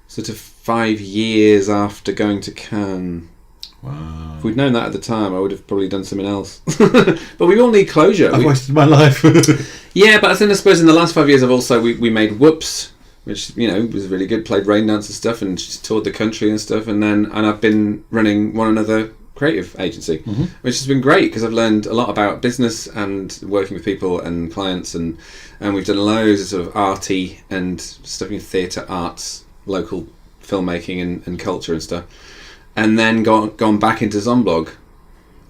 sort of 5 years after going to Cannes. Wow. If we'd known that at the time, I would have probably done something else. But we all need closure. I've wasted my life. Yeah, but I suppose in the last 5 years I've also we made Whoops, which was really good. Played rain dance and stuff, and just toured the country and stuff. And I've been running One Another creative agency, which has been great because I've learned a lot about business and working with people and clients, and we've done loads of sort of arty and stuff in theatre arts, local filmmaking and culture and stuff. And then gone back into Zomblog,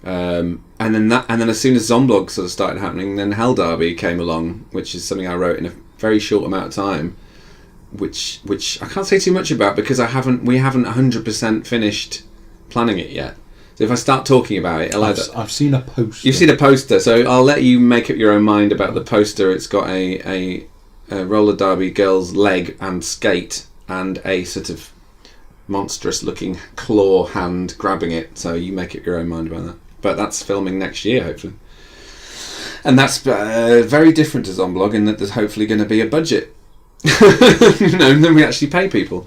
and then as soon as Zomblog sort of started happening, then Hell Derby came along, which is something I wrote in a very short amount of time, which I can't say too much about because we haven't 100% finished planning it yet. So if I start talking about it, I've seen a poster. You've seen a poster, so I'll let you make up your own mind about the poster. It's got a roller derby girl's leg and skate and a sort of monstrous looking claw hand grabbing it, so you make up your own mind about that. But that's filming next year, hopefully. And that's very different to Zomblog in that there's hopefully going to be a budget. And then we actually pay people.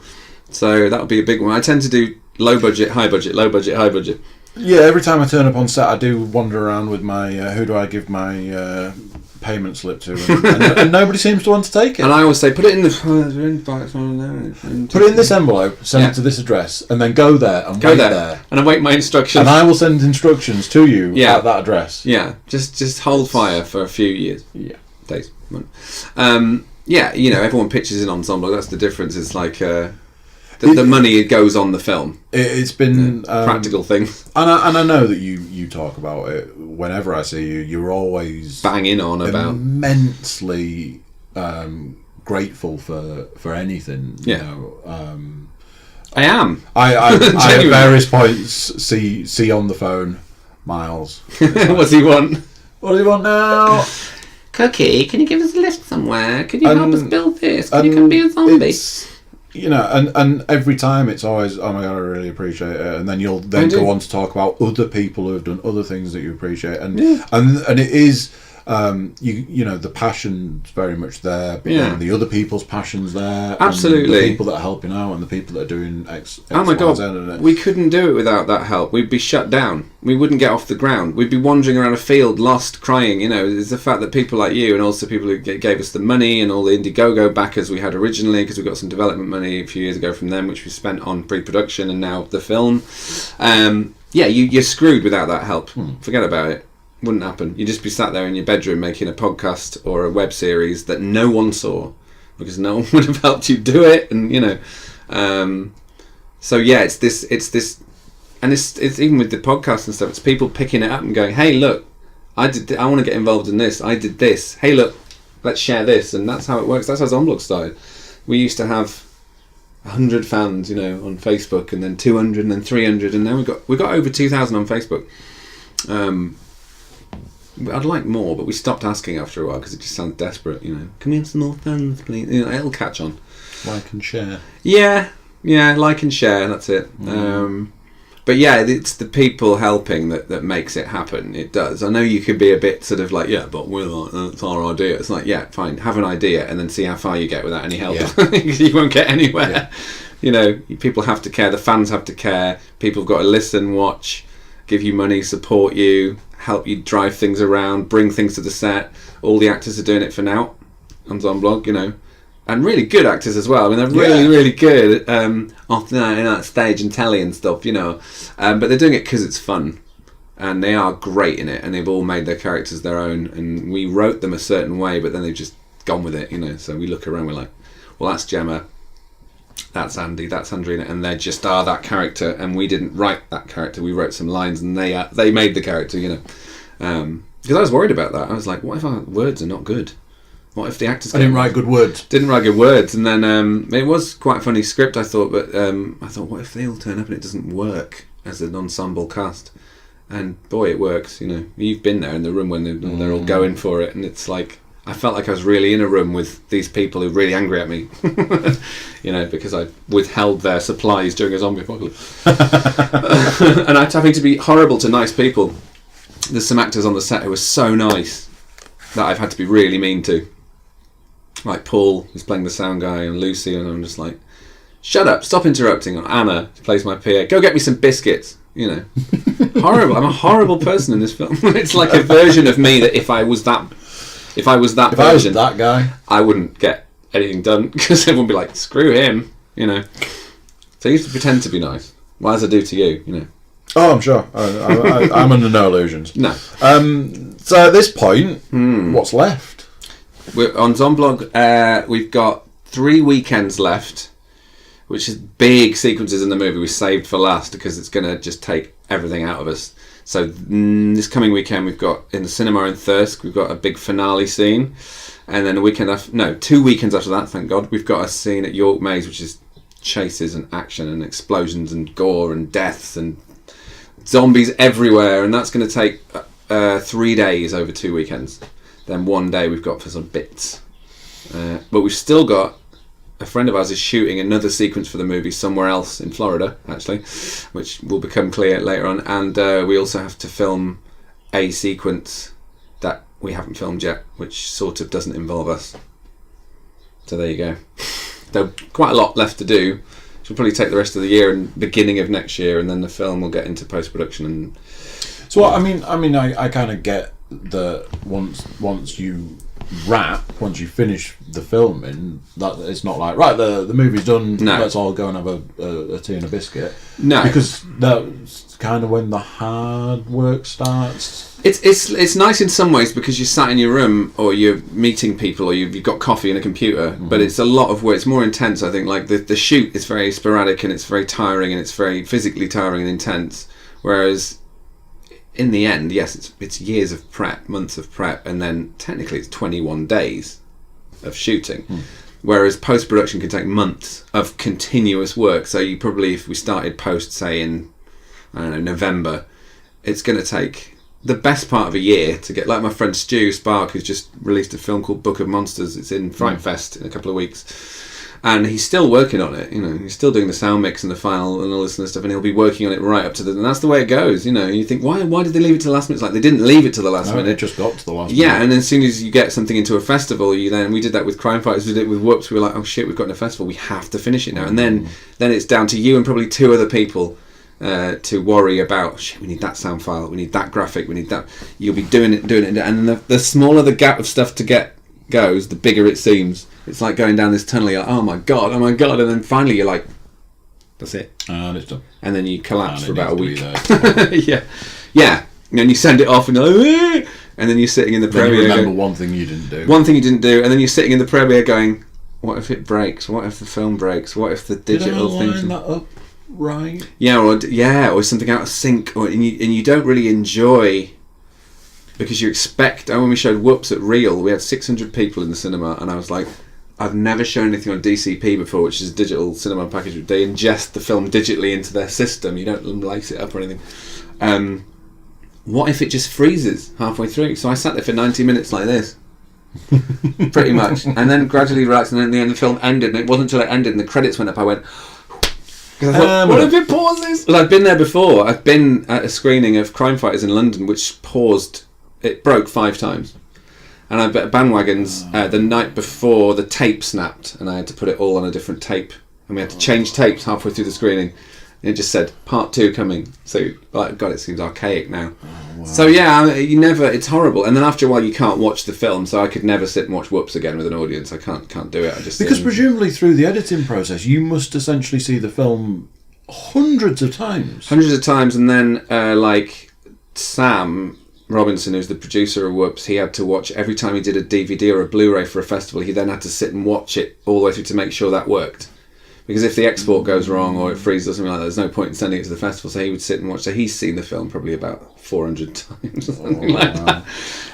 So that'll be a big one. I tend to do low budget, high budget, low budget, high budget. Yeah, every time I turn up on set, I do wander around with my who do I give my payment slip to, and nobody seems to want to take it. And I always say, put it in this envelope, send it to this address, and then go there and wait there. And await my instructions. And I will send instructions to you at that address. Yeah, just hold fire for a few years. Yeah, days. Yeah, everyone pitches in on Zomblog. That's the difference. It's like the money goes on the film. It's been practical thing. And I know that you talk about it whenever I see you. You're always banging on about immensely grateful for anything. Yeah. You know, I am. I at various points see on the phone Miles. What's he want? What do you want now? Cookie, can you give us a lift somewhere? Can you help us build this? Can you come be a zombie? And every time it's always, oh my god, I really appreciate it, and then you'll go on to talk about other people who have done other things that you appreciate, and it is, the passion's very much there, but then the other people's passion's there. Absolutely, and the people that are helping out and the people that are doing X oh my god, Z, we couldn't do it without that help. We'd be shut down. We wouldn't get off the ground. We'd be wandering around a field, lost, crying. It's the fact that people like you and also people who gave us the money and all the Indiegogo backers we had originally, because we got some development money a few years ago from them, which we spent on pre-production and now the film. You're screwed without that help. Forget about it. Wouldn't happen. You'd just be sat there in your bedroom making a podcast or a web series that no one saw because no one would have helped you do it, and it's this. And it's even with the podcast and stuff, it's people picking it up and going, hey, look, I want to get involved in this. I did this. Hey, look, let's share this. And that's how it works. That's how Zomblog started. We used to have 100 fans, on Facebook, and then 200, and then 300, and now we got over 2,000 on Facebook. I'd like more, but we stopped asking after a while because it just sounds desperate. Can we have some more fans, please? It'll catch on. Like and share. Yeah, like and share. That's it. But it's the people helping that makes it happen. It does. I know you could be a bit sort of like, but that's our idea. It's like, fine, have an idea and then see how far you get without any help. You won't get anywhere. People have to care. The fans have to care. People have got to listen, watch, give you money, support you, help you drive things around, bring things to the set. All the actors are doing it for now on Zomblog, and really good actors as well. I mean, they're really, really good off that stage and telly and stuff, but they're doing it because it's fun, and they are great in it, and they've all made their characters their own, and we wrote them a certain way, but then they've just gone with it, So we look around, we're like, well, that's Gemma, that's Andy, that's Andrina, and they just are that character, and we didn't write that character. We wrote some lines, and they made the character, because I was worried about that. I was like, what if our words are not good? What if the actors didn't write good words? Didn't write good words, and then it was quite a funny script, I thought, but I thought, what if they all turn up and it doesn't work as an ensemble cast? And boy, it works. You've been there in the room when they're all going for it, and it's like I felt like I was really in a room with these people who were really angry at me, because I withheld their supplies during a zombie apocalypse, and I'm having to be horrible to nice people. There's some actors on the set who were so nice that I've had to be really mean to. Like Paul, who's playing the sound guy, and Lucy, and I'm just like, shut up, stop interrupting. And Anna, who plays my PA, go get me some biscuits. Horrible. I'm a horrible person in this film. It's like a version of me that if I was that guy, I wouldn't get anything done because everyone would be like, screw him. So I used to pretend to be nice, well, as I do to you. Oh, I'm sure. I'm under no illusions. No. So at this point, what's left? We're on Zomblog. We've got 3 weekends left, which is big sequences in the movie we saved for last because it's going to just take everything out of us. So this coming weekend we've got in the cinema in Thirsk, we've got a big finale scene, and then 2 weekends after that, thank God, we've got a scene at York Maze which is chases and action and explosions and gore and deaths and zombies everywhere, and that's going to take 3 days over 2 weekends. Then 1 day we've got for some bits, but we've still got a friend of ours is shooting another sequence for the movie somewhere else in Florida, actually, which will become clear later on, and we also have to film a sequence that we haven't filmed yet, which sort of doesn't involve us. So there you go. There's quite a lot left to do. She'll probably take the rest of the year and beginning of next year, and then the film will get into post-production. And so I kind of get that once you finish the filming, that it's not like, right, the movie's done, let's all go and have a tea and a biscuit. No, because that's kind of when the hard work starts. It's nice in some ways because you're sat in your room or you're meeting people or you've got coffee and a computer, but it's a lot of work. It's more intense, I think. Like the shoot is very sporadic and it's very tiring and it's very physically tiring and intense, whereas in the end, yes, it's years of prep, months of prep, and then technically it's 21 days of shooting. Whereas post-production can take months of continuous work. So you probably, if we started post, say in, November, it's going to take the best part of a year to get, like my friend Stu Spark, who's just released a film called Book of Monsters. It's in Fright Fest in a couple of weeks. And he's still working on it, he's still doing the sound mix and the final and all this kind of stuff, and he'll be working on it right up to and that's the way it goes, You think, why did they leave it to the last minute? It's like, they didn't leave it to the last minute. It just got to the last minute. Yeah, and as soon as you get something into a festival, we did that with Crime Fighters, we did it with Whoops, we were like, oh shit, we've got in a festival, we have to finish it now. And then it's down to you and probably 2 other people to worry about, shit, we need that sound file, we need that graphic, we need that. You'll be doing it, and then the smaller the gap of stuff to get goes, the bigger it seems. It's like going down this tunnel, you're like, oh my god, and then finally you're like, that's it. And it's done. And then you collapse for about a week. Yeah. And you send it off and you're like, and then you're sitting in the premiere. You remember one thing you didn't do. And then you're sitting in the premiere going, what if it breaks? What if the film breaks? What if the digital thing? Did I line that up right? Yeah, or something out of sync, and you don't really enjoy. Because you expect, when we showed Whoops at Reel, we had 600 people in the cinema, and I was like, I've never shown anything on DCP before, which is a digital cinema package. They ingest the film digitally into their system. You don't lace it up or anything. What if it just freezes halfway through? So I sat there for 90 minutes like this, pretty much, and then gradually relaxed, and then at the end the film ended, and it wasn't until it ended and the credits went up, I went, because I thought, what if it pauses? Well, I'd been there before. I've been at a screening of Crime Fighters in London, which paused. It broke 5 times. And I bet bandwagons the night before the tape snapped, and I had to put it all on a different tape. And we had to change tapes halfway through the screening. And it just said, part 2 coming. So, God, it seems archaic now. Oh, wow. So, yeah, it's horrible. And then after a while, you can't watch the film, so I could never sit and watch Whoops again with an audience. I can't do it. Because presumably through the editing process, you must essentially see the film hundreds of times. And then, Sam Robinson, who's the producer of Whoops, he had to watch every time he did a DVD or a Blu-ray for a festival. He then had to sit and watch it all the way through to make sure that worked, because if the export goes wrong or it freezes or something like that, there's no point in sending it to the festival. So he would sit and watch. So he's seen the film probably about 400 times or something like that.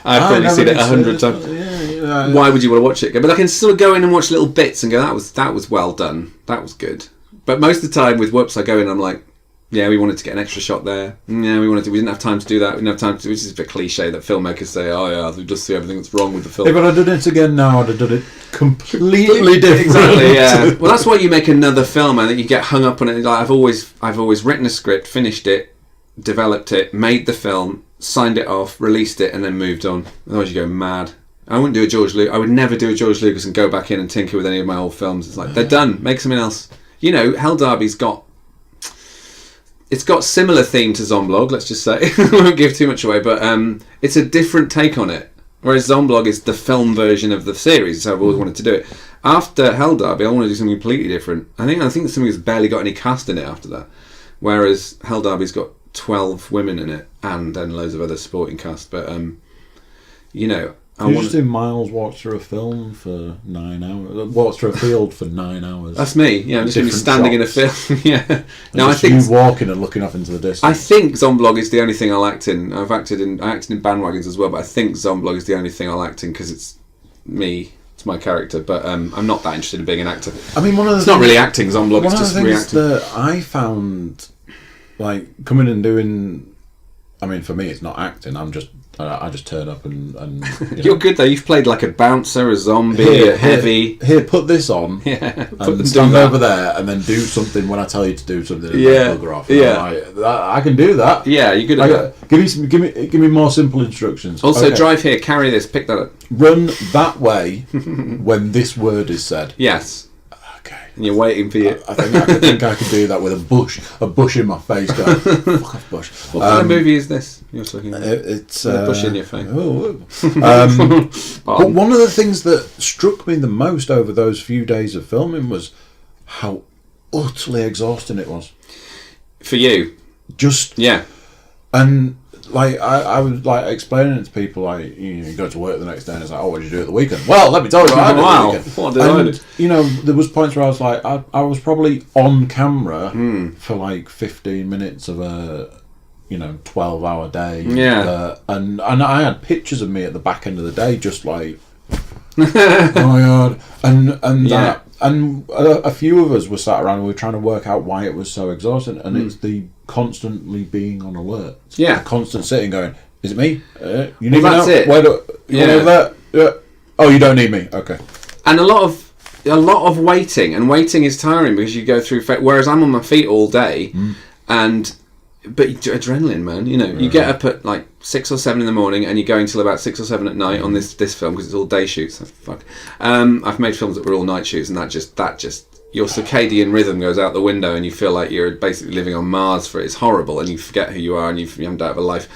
I've probably seen it 100 times. Yeah. Why would you want to watch it again? But I can still go in and watch little bits and go, that was well done. That was good. But most of the time with Whoops, I go in and I'm like, yeah, we wanted to get an extra shot there. Yeah, we didn't have time to do that. We didn't have time to, which is a bit cliche that filmmakers say, oh yeah, they just see everything that's wrong with the film. If I'd have done it again now, I'd have done it completely different. Exactly, yeah. Well, that's why you make another film. I think you get hung up on it. Like, I've always written a script, finished it, developed it, made the film, signed it off, released it, and then moved on. Otherwise, you go mad. I wouldn't do a George Lucas. I would never do a George Lucas and go back in and tinker with any of my old films. It's like they're done. Make something else. You know, Hell Derby's got. It's got similar theme to Zomblog, let's just say. I won't give too much away, but it's a different take on it. Whereas Zomblog is the film version of the series, so I've always wanted to do it. After Hell Derby, I want to do something completely different. I think something that's barely got any cast in it after that. Whereas Hell Derby's got 12 women in it, and then loads of other supporting cast. But, you know... You just do Miles walks through a film for 9 hours. Walks through a field for 9 hours. That's me. Yeah, I'm just going to be standing shots. In a film. Yeah. No, I think you walking and looking off into the distance. I think Zomblog is the only thing I'll act in. I acted in Bandwagons as well, but I think Zomblog is the only thing I'll act in because it's me. It's my character, but I'm not that interested in being an actor. I mean, it's not really acting. Zomblog. It's just reacting. One of the things that I found, like coming and doing. I mean, for me, it's not acting. I just turn up and You're good though. You've played like a bouncer, a zombie, a heavy. Here, put this on. Yeah. And stand over there, and then do something when I tell you to do something. And bugger off. I can do that. Yeah, you're good at that. Give me more simple instructions. Also, drive here, carry this, pick that up. Run that way when this word is said. Yes. Okay. And you're waiting for you. I think I could do that with a bush in my face. Going, fuck off, bush. What kind of movie is this you're talking about? It's a bush in your face. But one of the things that struck me the most over those few days of filming was how utterly exhausting it was. For you? Yeah. And like I was like explaining it to people, like you go to work the next day and it's like, oh, what did you do at the weekend? Well, let me tell you what I did at the weekend. What did I do? You know, there was points where I was like, I was probably on camera for like 15 minutes of a 12-hour day. Yeah. And I had pictures of me at the back end of the day, just like, oh my god, and a few of us were sat around and we were trying to work out why it was so exhausting, and it's the constantly being on alert. Yeah. The constant sitting going, is it me? You need me that's now? it. Why do you want over there? Yeah. Oh, you don't need me. Okay. And a lot of waiting, and waiting is tiring because you go through. Whereas I'm on my feet all day, but adrenaline, man. You know, you get up at like 6 or 7 in the morning, and you're going till about 6 or 7 at night on this film because it's all day shoots. Fuck. I've made films that were all night shoots, and that just your circadian rhythm goes out the window, and you feel like you're basically living on Mars. It's horrible, and you forget who you are, and you haven't out of a life.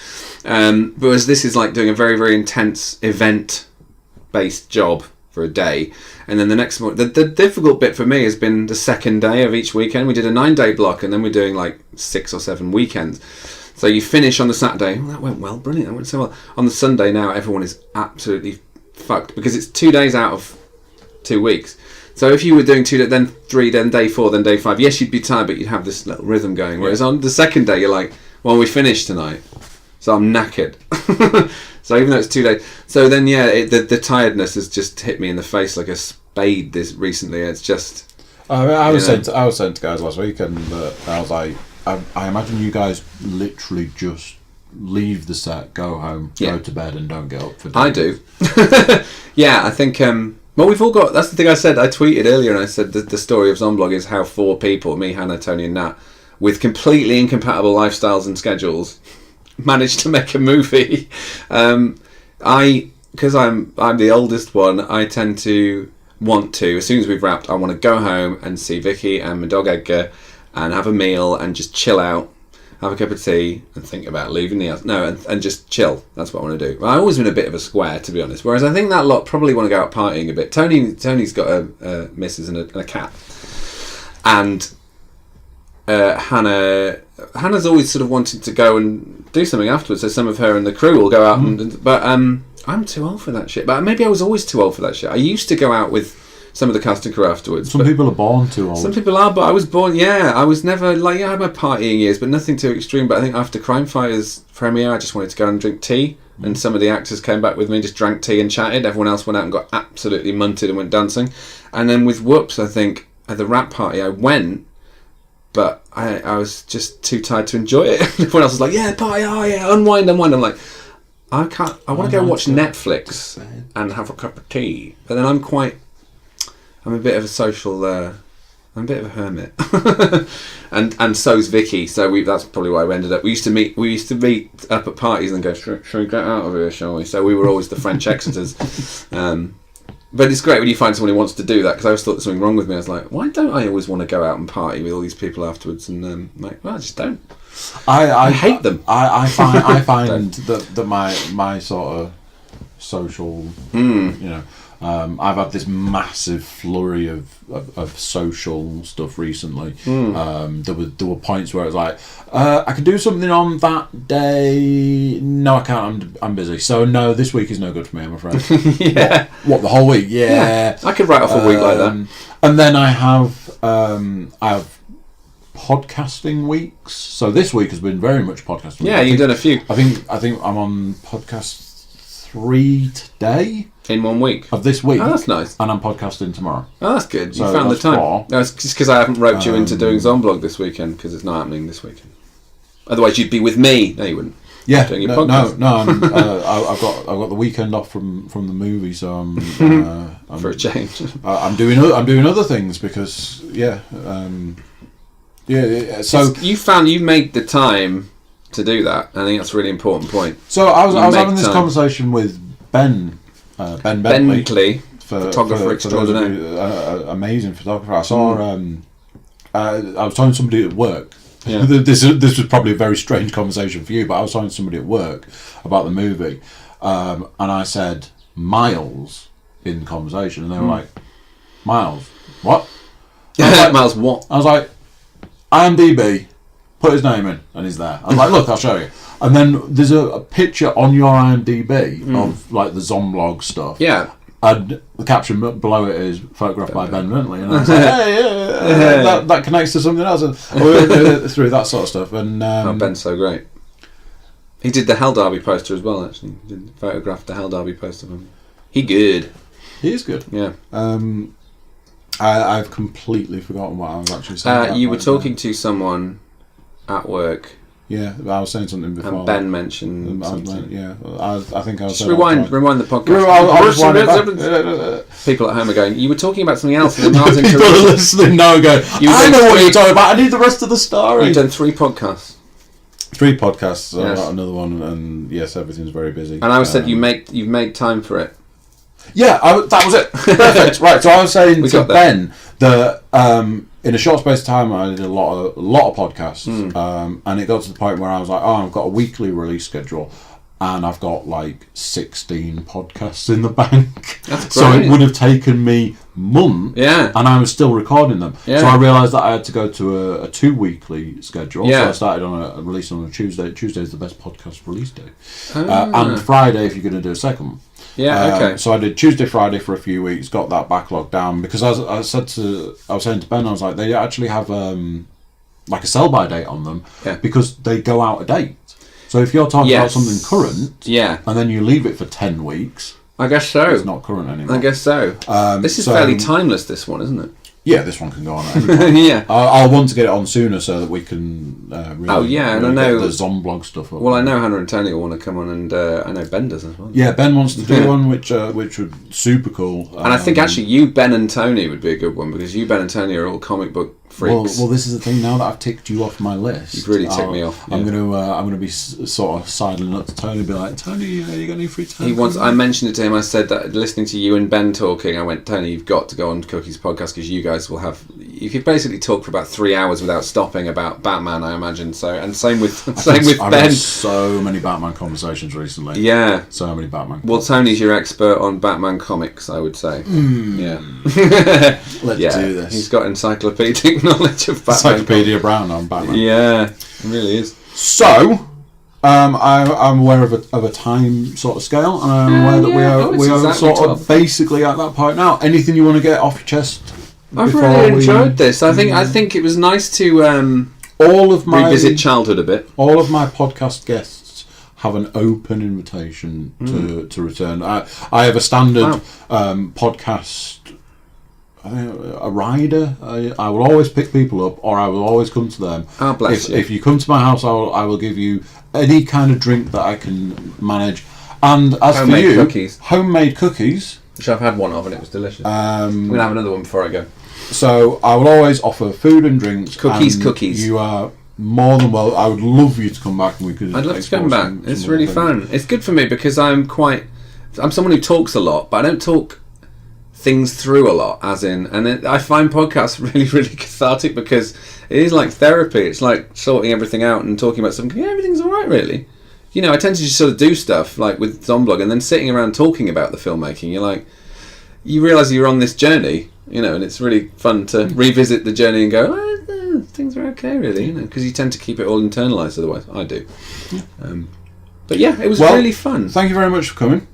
Whereas this is like doing a very, very intense event-based job for a day, and then the next morning. The difficult bit for me has been the second day of each weekend. We did a 9-day block, and then we're doing like 6 or 7 weekends. So you finish on the Saturday. Oh, that went well, brilliant. That went so well. On the Sunday now, everyone is absolutely fucked because it's 2 days out of 2 weeks. So if you were doing 2 days, then 3, then day 4, then day 5, yes, you'd be tired, but you'd have this little rhythm going. Whereas on the second day, you're like, well, we finished tonight, so I'm knackered. So even though it's 2 days, so then the tiredness has just hit me in the face like a spade. This recently, it's just. I was saying to guys last week, and I was like, I imagine you guys literally just leave the set, go home, go to bed, and don't get up for dinner. I do. Yeah, I think. Well, we've all got. That's the thing I said. I tweeted earlier, and I said that the story of Zomblog is how 4 people, me, Hannah, Tony, and Nat, with completely incompatible lifestyles and schedules, managed to make a movie. Because I'm the oldest one, I tend to want to, as soon as we've wrapped, I want to go home and see Vicky and my dog Edgar and have a meal and just chill out, have a cup of tea and think about leaving the house. No, and just chill. That's what I want to do. Well, I've always been a bit of a square, to be honest, whereas I think that lot probably want to go out partying a bit. Tony's got a missus and a cat. And Hannah's always sort of wanted to go and do something afterwards, so some of her and the crew will go out but I'm too old for that shit. But maybe I was always too old for that shit. I used to go out with some of the cast and crew afterwards. Some people are born too old. Some people are, but I was born. Yeah, I was never like I had my partying years, but nothing too extreme. But I think after Crime Fighters premiere, I just wanted to go and drink tea. And some of the actors came back with me, just drank tea and chatted. Everyone else went out and got absolutely munted and went dancing. And then with Whoops, I think at the rap party I went, but I was just too tired to enjoy it. Everyone else was like, yeah, party, oh yeah, unwind. I'm like, I can't. I want to go watch Netflix and have a cup of tea. But then I'm a bit of a social. I'm a bit of a hermit, and so's Vicky. So that's probably why we ended up. We used to meet up at parties and go, shall we get out of here, shall we? So we were always the French Exeters. But it's great when you find someone who wants to do that, because I always thought there was something wrong with me. I was like, why don't I always want to go out and party with all these people afterwards? And like, well, I just don't. I hate them. I find that my sort of social, I've had this massive flurry of social stuff recently. There were points where it was like, I can do something on that day. No, I can't. I'm busy. So no, this week is no good for me, I'm afraid. Yeah. What the whole week? Yeah. I could write off a week like that. And then I have podcasting weeks. So this week has been very much podcasting. Yeah, you've done a few. I think I'm on podcast 3 today. In 1 week? Of this week. Oh, that's nice. And I'm podcasting tomorrow. Oh, that's good. So you found the time. 4. No, it's just because I haven't roped you into doing Zomblog this weekend, because it's not happening this weekend. Otherwise, you'd be with me. No, you wouldn't. Yeah. Doing your podcast. I've got the weekend off from the movie, so I'm for a change. I'm doing other things because So you made the time to do that. I think that's a really important point. So I was having this conversation with Ben Bentley, photographer extraordinaire, amazing photographer. I saw. I was talking to somebody at work. Yeah. This was probably a very strange conversation for you, but I was talking to somebody at work about the movie, and I said Miles in the conversation, and they were like, Miles, what? Like, Miles, what? I was like, IMDb, put his name in, and he's there. I was like, look, I'll show you. And then there's a picture on your IMDb of like the Zomblog stuff. Yeah. And the caption below it is photographed by Ben Bentley, and I was like, hey, that connects to something else, and through that sort of stuff. And Ben's so great. He did the Hell Derby poster as well. Actually, he photographed the Hell Derby poster of him. He good. He is good. Yeah. I've completely forgotten what I was actually saying. You were talking to someone at work. Yeah, I was saying something before. And Ben mentioned something. Yeah, I think I was. Just rewind the podcast. People at home are going, you were talking about something else. And then people are listening now going, I know what you're talking about. I need the rest of the story. You've done 3 podcasts. 3 podcasts. Yes. I've got another one, and yes, everything's very busy. And I said you've made time for it. Yeah, that was it. Perfect. Right, so I was saying to Ben that in a short space of time I did a lot of podcasts, and it got to the point where I was like, I've got a weekly release schedule, and I've got like 16 podcasts in the bank. That's great. So it would have taken me months, and I was still recording them. Yeah. So I realised that I had to go to a 2 weekly schedule. So I started on a release on a Tuesday. Tuesday is the best podcast release day, and Friday if you're going to do a second one. Yeah, okay. So I did Tuesday, Friday for a few weeks, got that backlog down, because I was saying to Ben, I was like, they actually have like a sell-by date on them, because they go out of date. So if you're talking about something current, and then you leave it for 10 weeks, I guess so. It's not current anymore. I guess so. This is fairly timeless, this one, isn't it? Yeah, this one can go on at any point. Yeah. I'll want to get it on sooner so that we can really and I know get the Zomblog stuff up. Well, I know Hannah and Tony will want to come on, and I know Ben does as well. Yeah, Ben wants to do one, which would be super cool. And I think actually you, Ben and Tony would be a good one, because you, Ben and Tony are all comic book freaks. Well, this is the thing. Now that I've ticked you off my list, you've really ticked me off. Yeah. I'm gonna be sort of sidling up to Tony, and be like, Tony, you got any free time? I mentioned it to him. I said that listening to you and Ben talking, I went, Tony, you've got to go on Cookie's podcast, because you guys will have. You could basically talk for about 3 hours without stopping about Batman, I imagine. So, and same with Ben. I've had so many Batman conversations recently. Yeah, so many Batman. Well, Tony's your expert on Batman comics, I would say. Yeah. Let's do this. He's got encyclopedic knowledge of Batman. Encyclopedia Brown on Batman. Yeah, it really is. So, I'm aware of a time sort of scale, and I'm aware that we are exactly sort of basically at that point now. Anything you want to get off your chest? I've really enjoyed this. I think it was nice to revisit childhood a bit. All of my podcast guests have an open invitation to return. I have a standard podcast. A rider. I will always pick people up, or I will always come to them. Oh, bless you. If you come to my house, I will give you any kind of drink that I can manage. And as homemade for you, cookies. Homemade cookies, which I've had one of, and it was delicious. I'm gonna have another one before I go. So I will always offer food and drinks. Cookies. You are more than well. I would love you to come back, and we could. I'd love to come back. It's really fun. It's good for me because I'm someone who talks a lot, but I don't talk things through a lot, and I find podcasts really, really cathartic because it is like therapy. It's like sorting everything out and talking about something. Yeah, everything's all right, really. I tend to just sort of do stuff like with Zomblog, and then sitting around talking about the filmmaking. You realise you're on this journey, and it's really fun to revisit the journey and go, things are okay, really, because you tend to keep it all internalised. Otherwise, I do. Yeah. But yeah, it was really fun. Thank you very much for coming.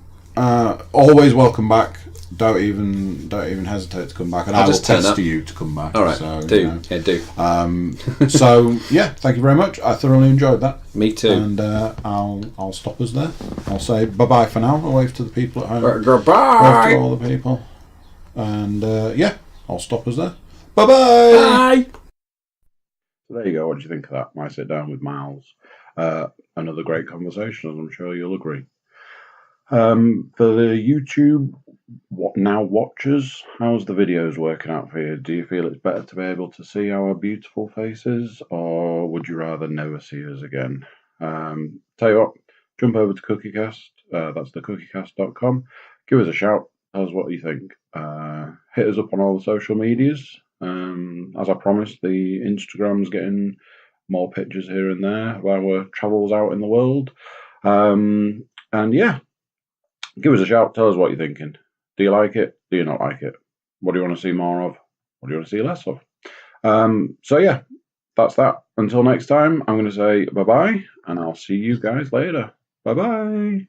Always welcome back. Don't even hesitate to come back, and I will pester you to come back. All right, so, do. So yeah, thank you very much. I thoroughly enjoyed that. Me too. And I'll stop us there. I'll say bye bye for now. I'll wave to the people at home. Goodbye. Wave to all the people. And I'll stop us there. Bye bye. Bye. So there you go. What do you think of that? Might sit down with Miles. Another great conversation, as I'm sure you'll agree. For the YouTube now watchers, how's the videos working out for you? Do you feel it's better to be able to see our beautiful faces, or would you rather never see us again? Tell you what, jump over to Cookiecast. That's the cookiecast.com. Give us a shout. Tell us what you think. Hit us up on all the social medias. As I promised, the Instagram's getting more pictures here and there of our travels out in the world. And yeah, give us a shout. Tell us what you're thinking. Do you like it? Do you not like it? What do you want to see more of? What do you want to see less of? So yeah, that's that. Until next time, I'm going to say bye-bye, and I'll see you guys later. Bye-bye.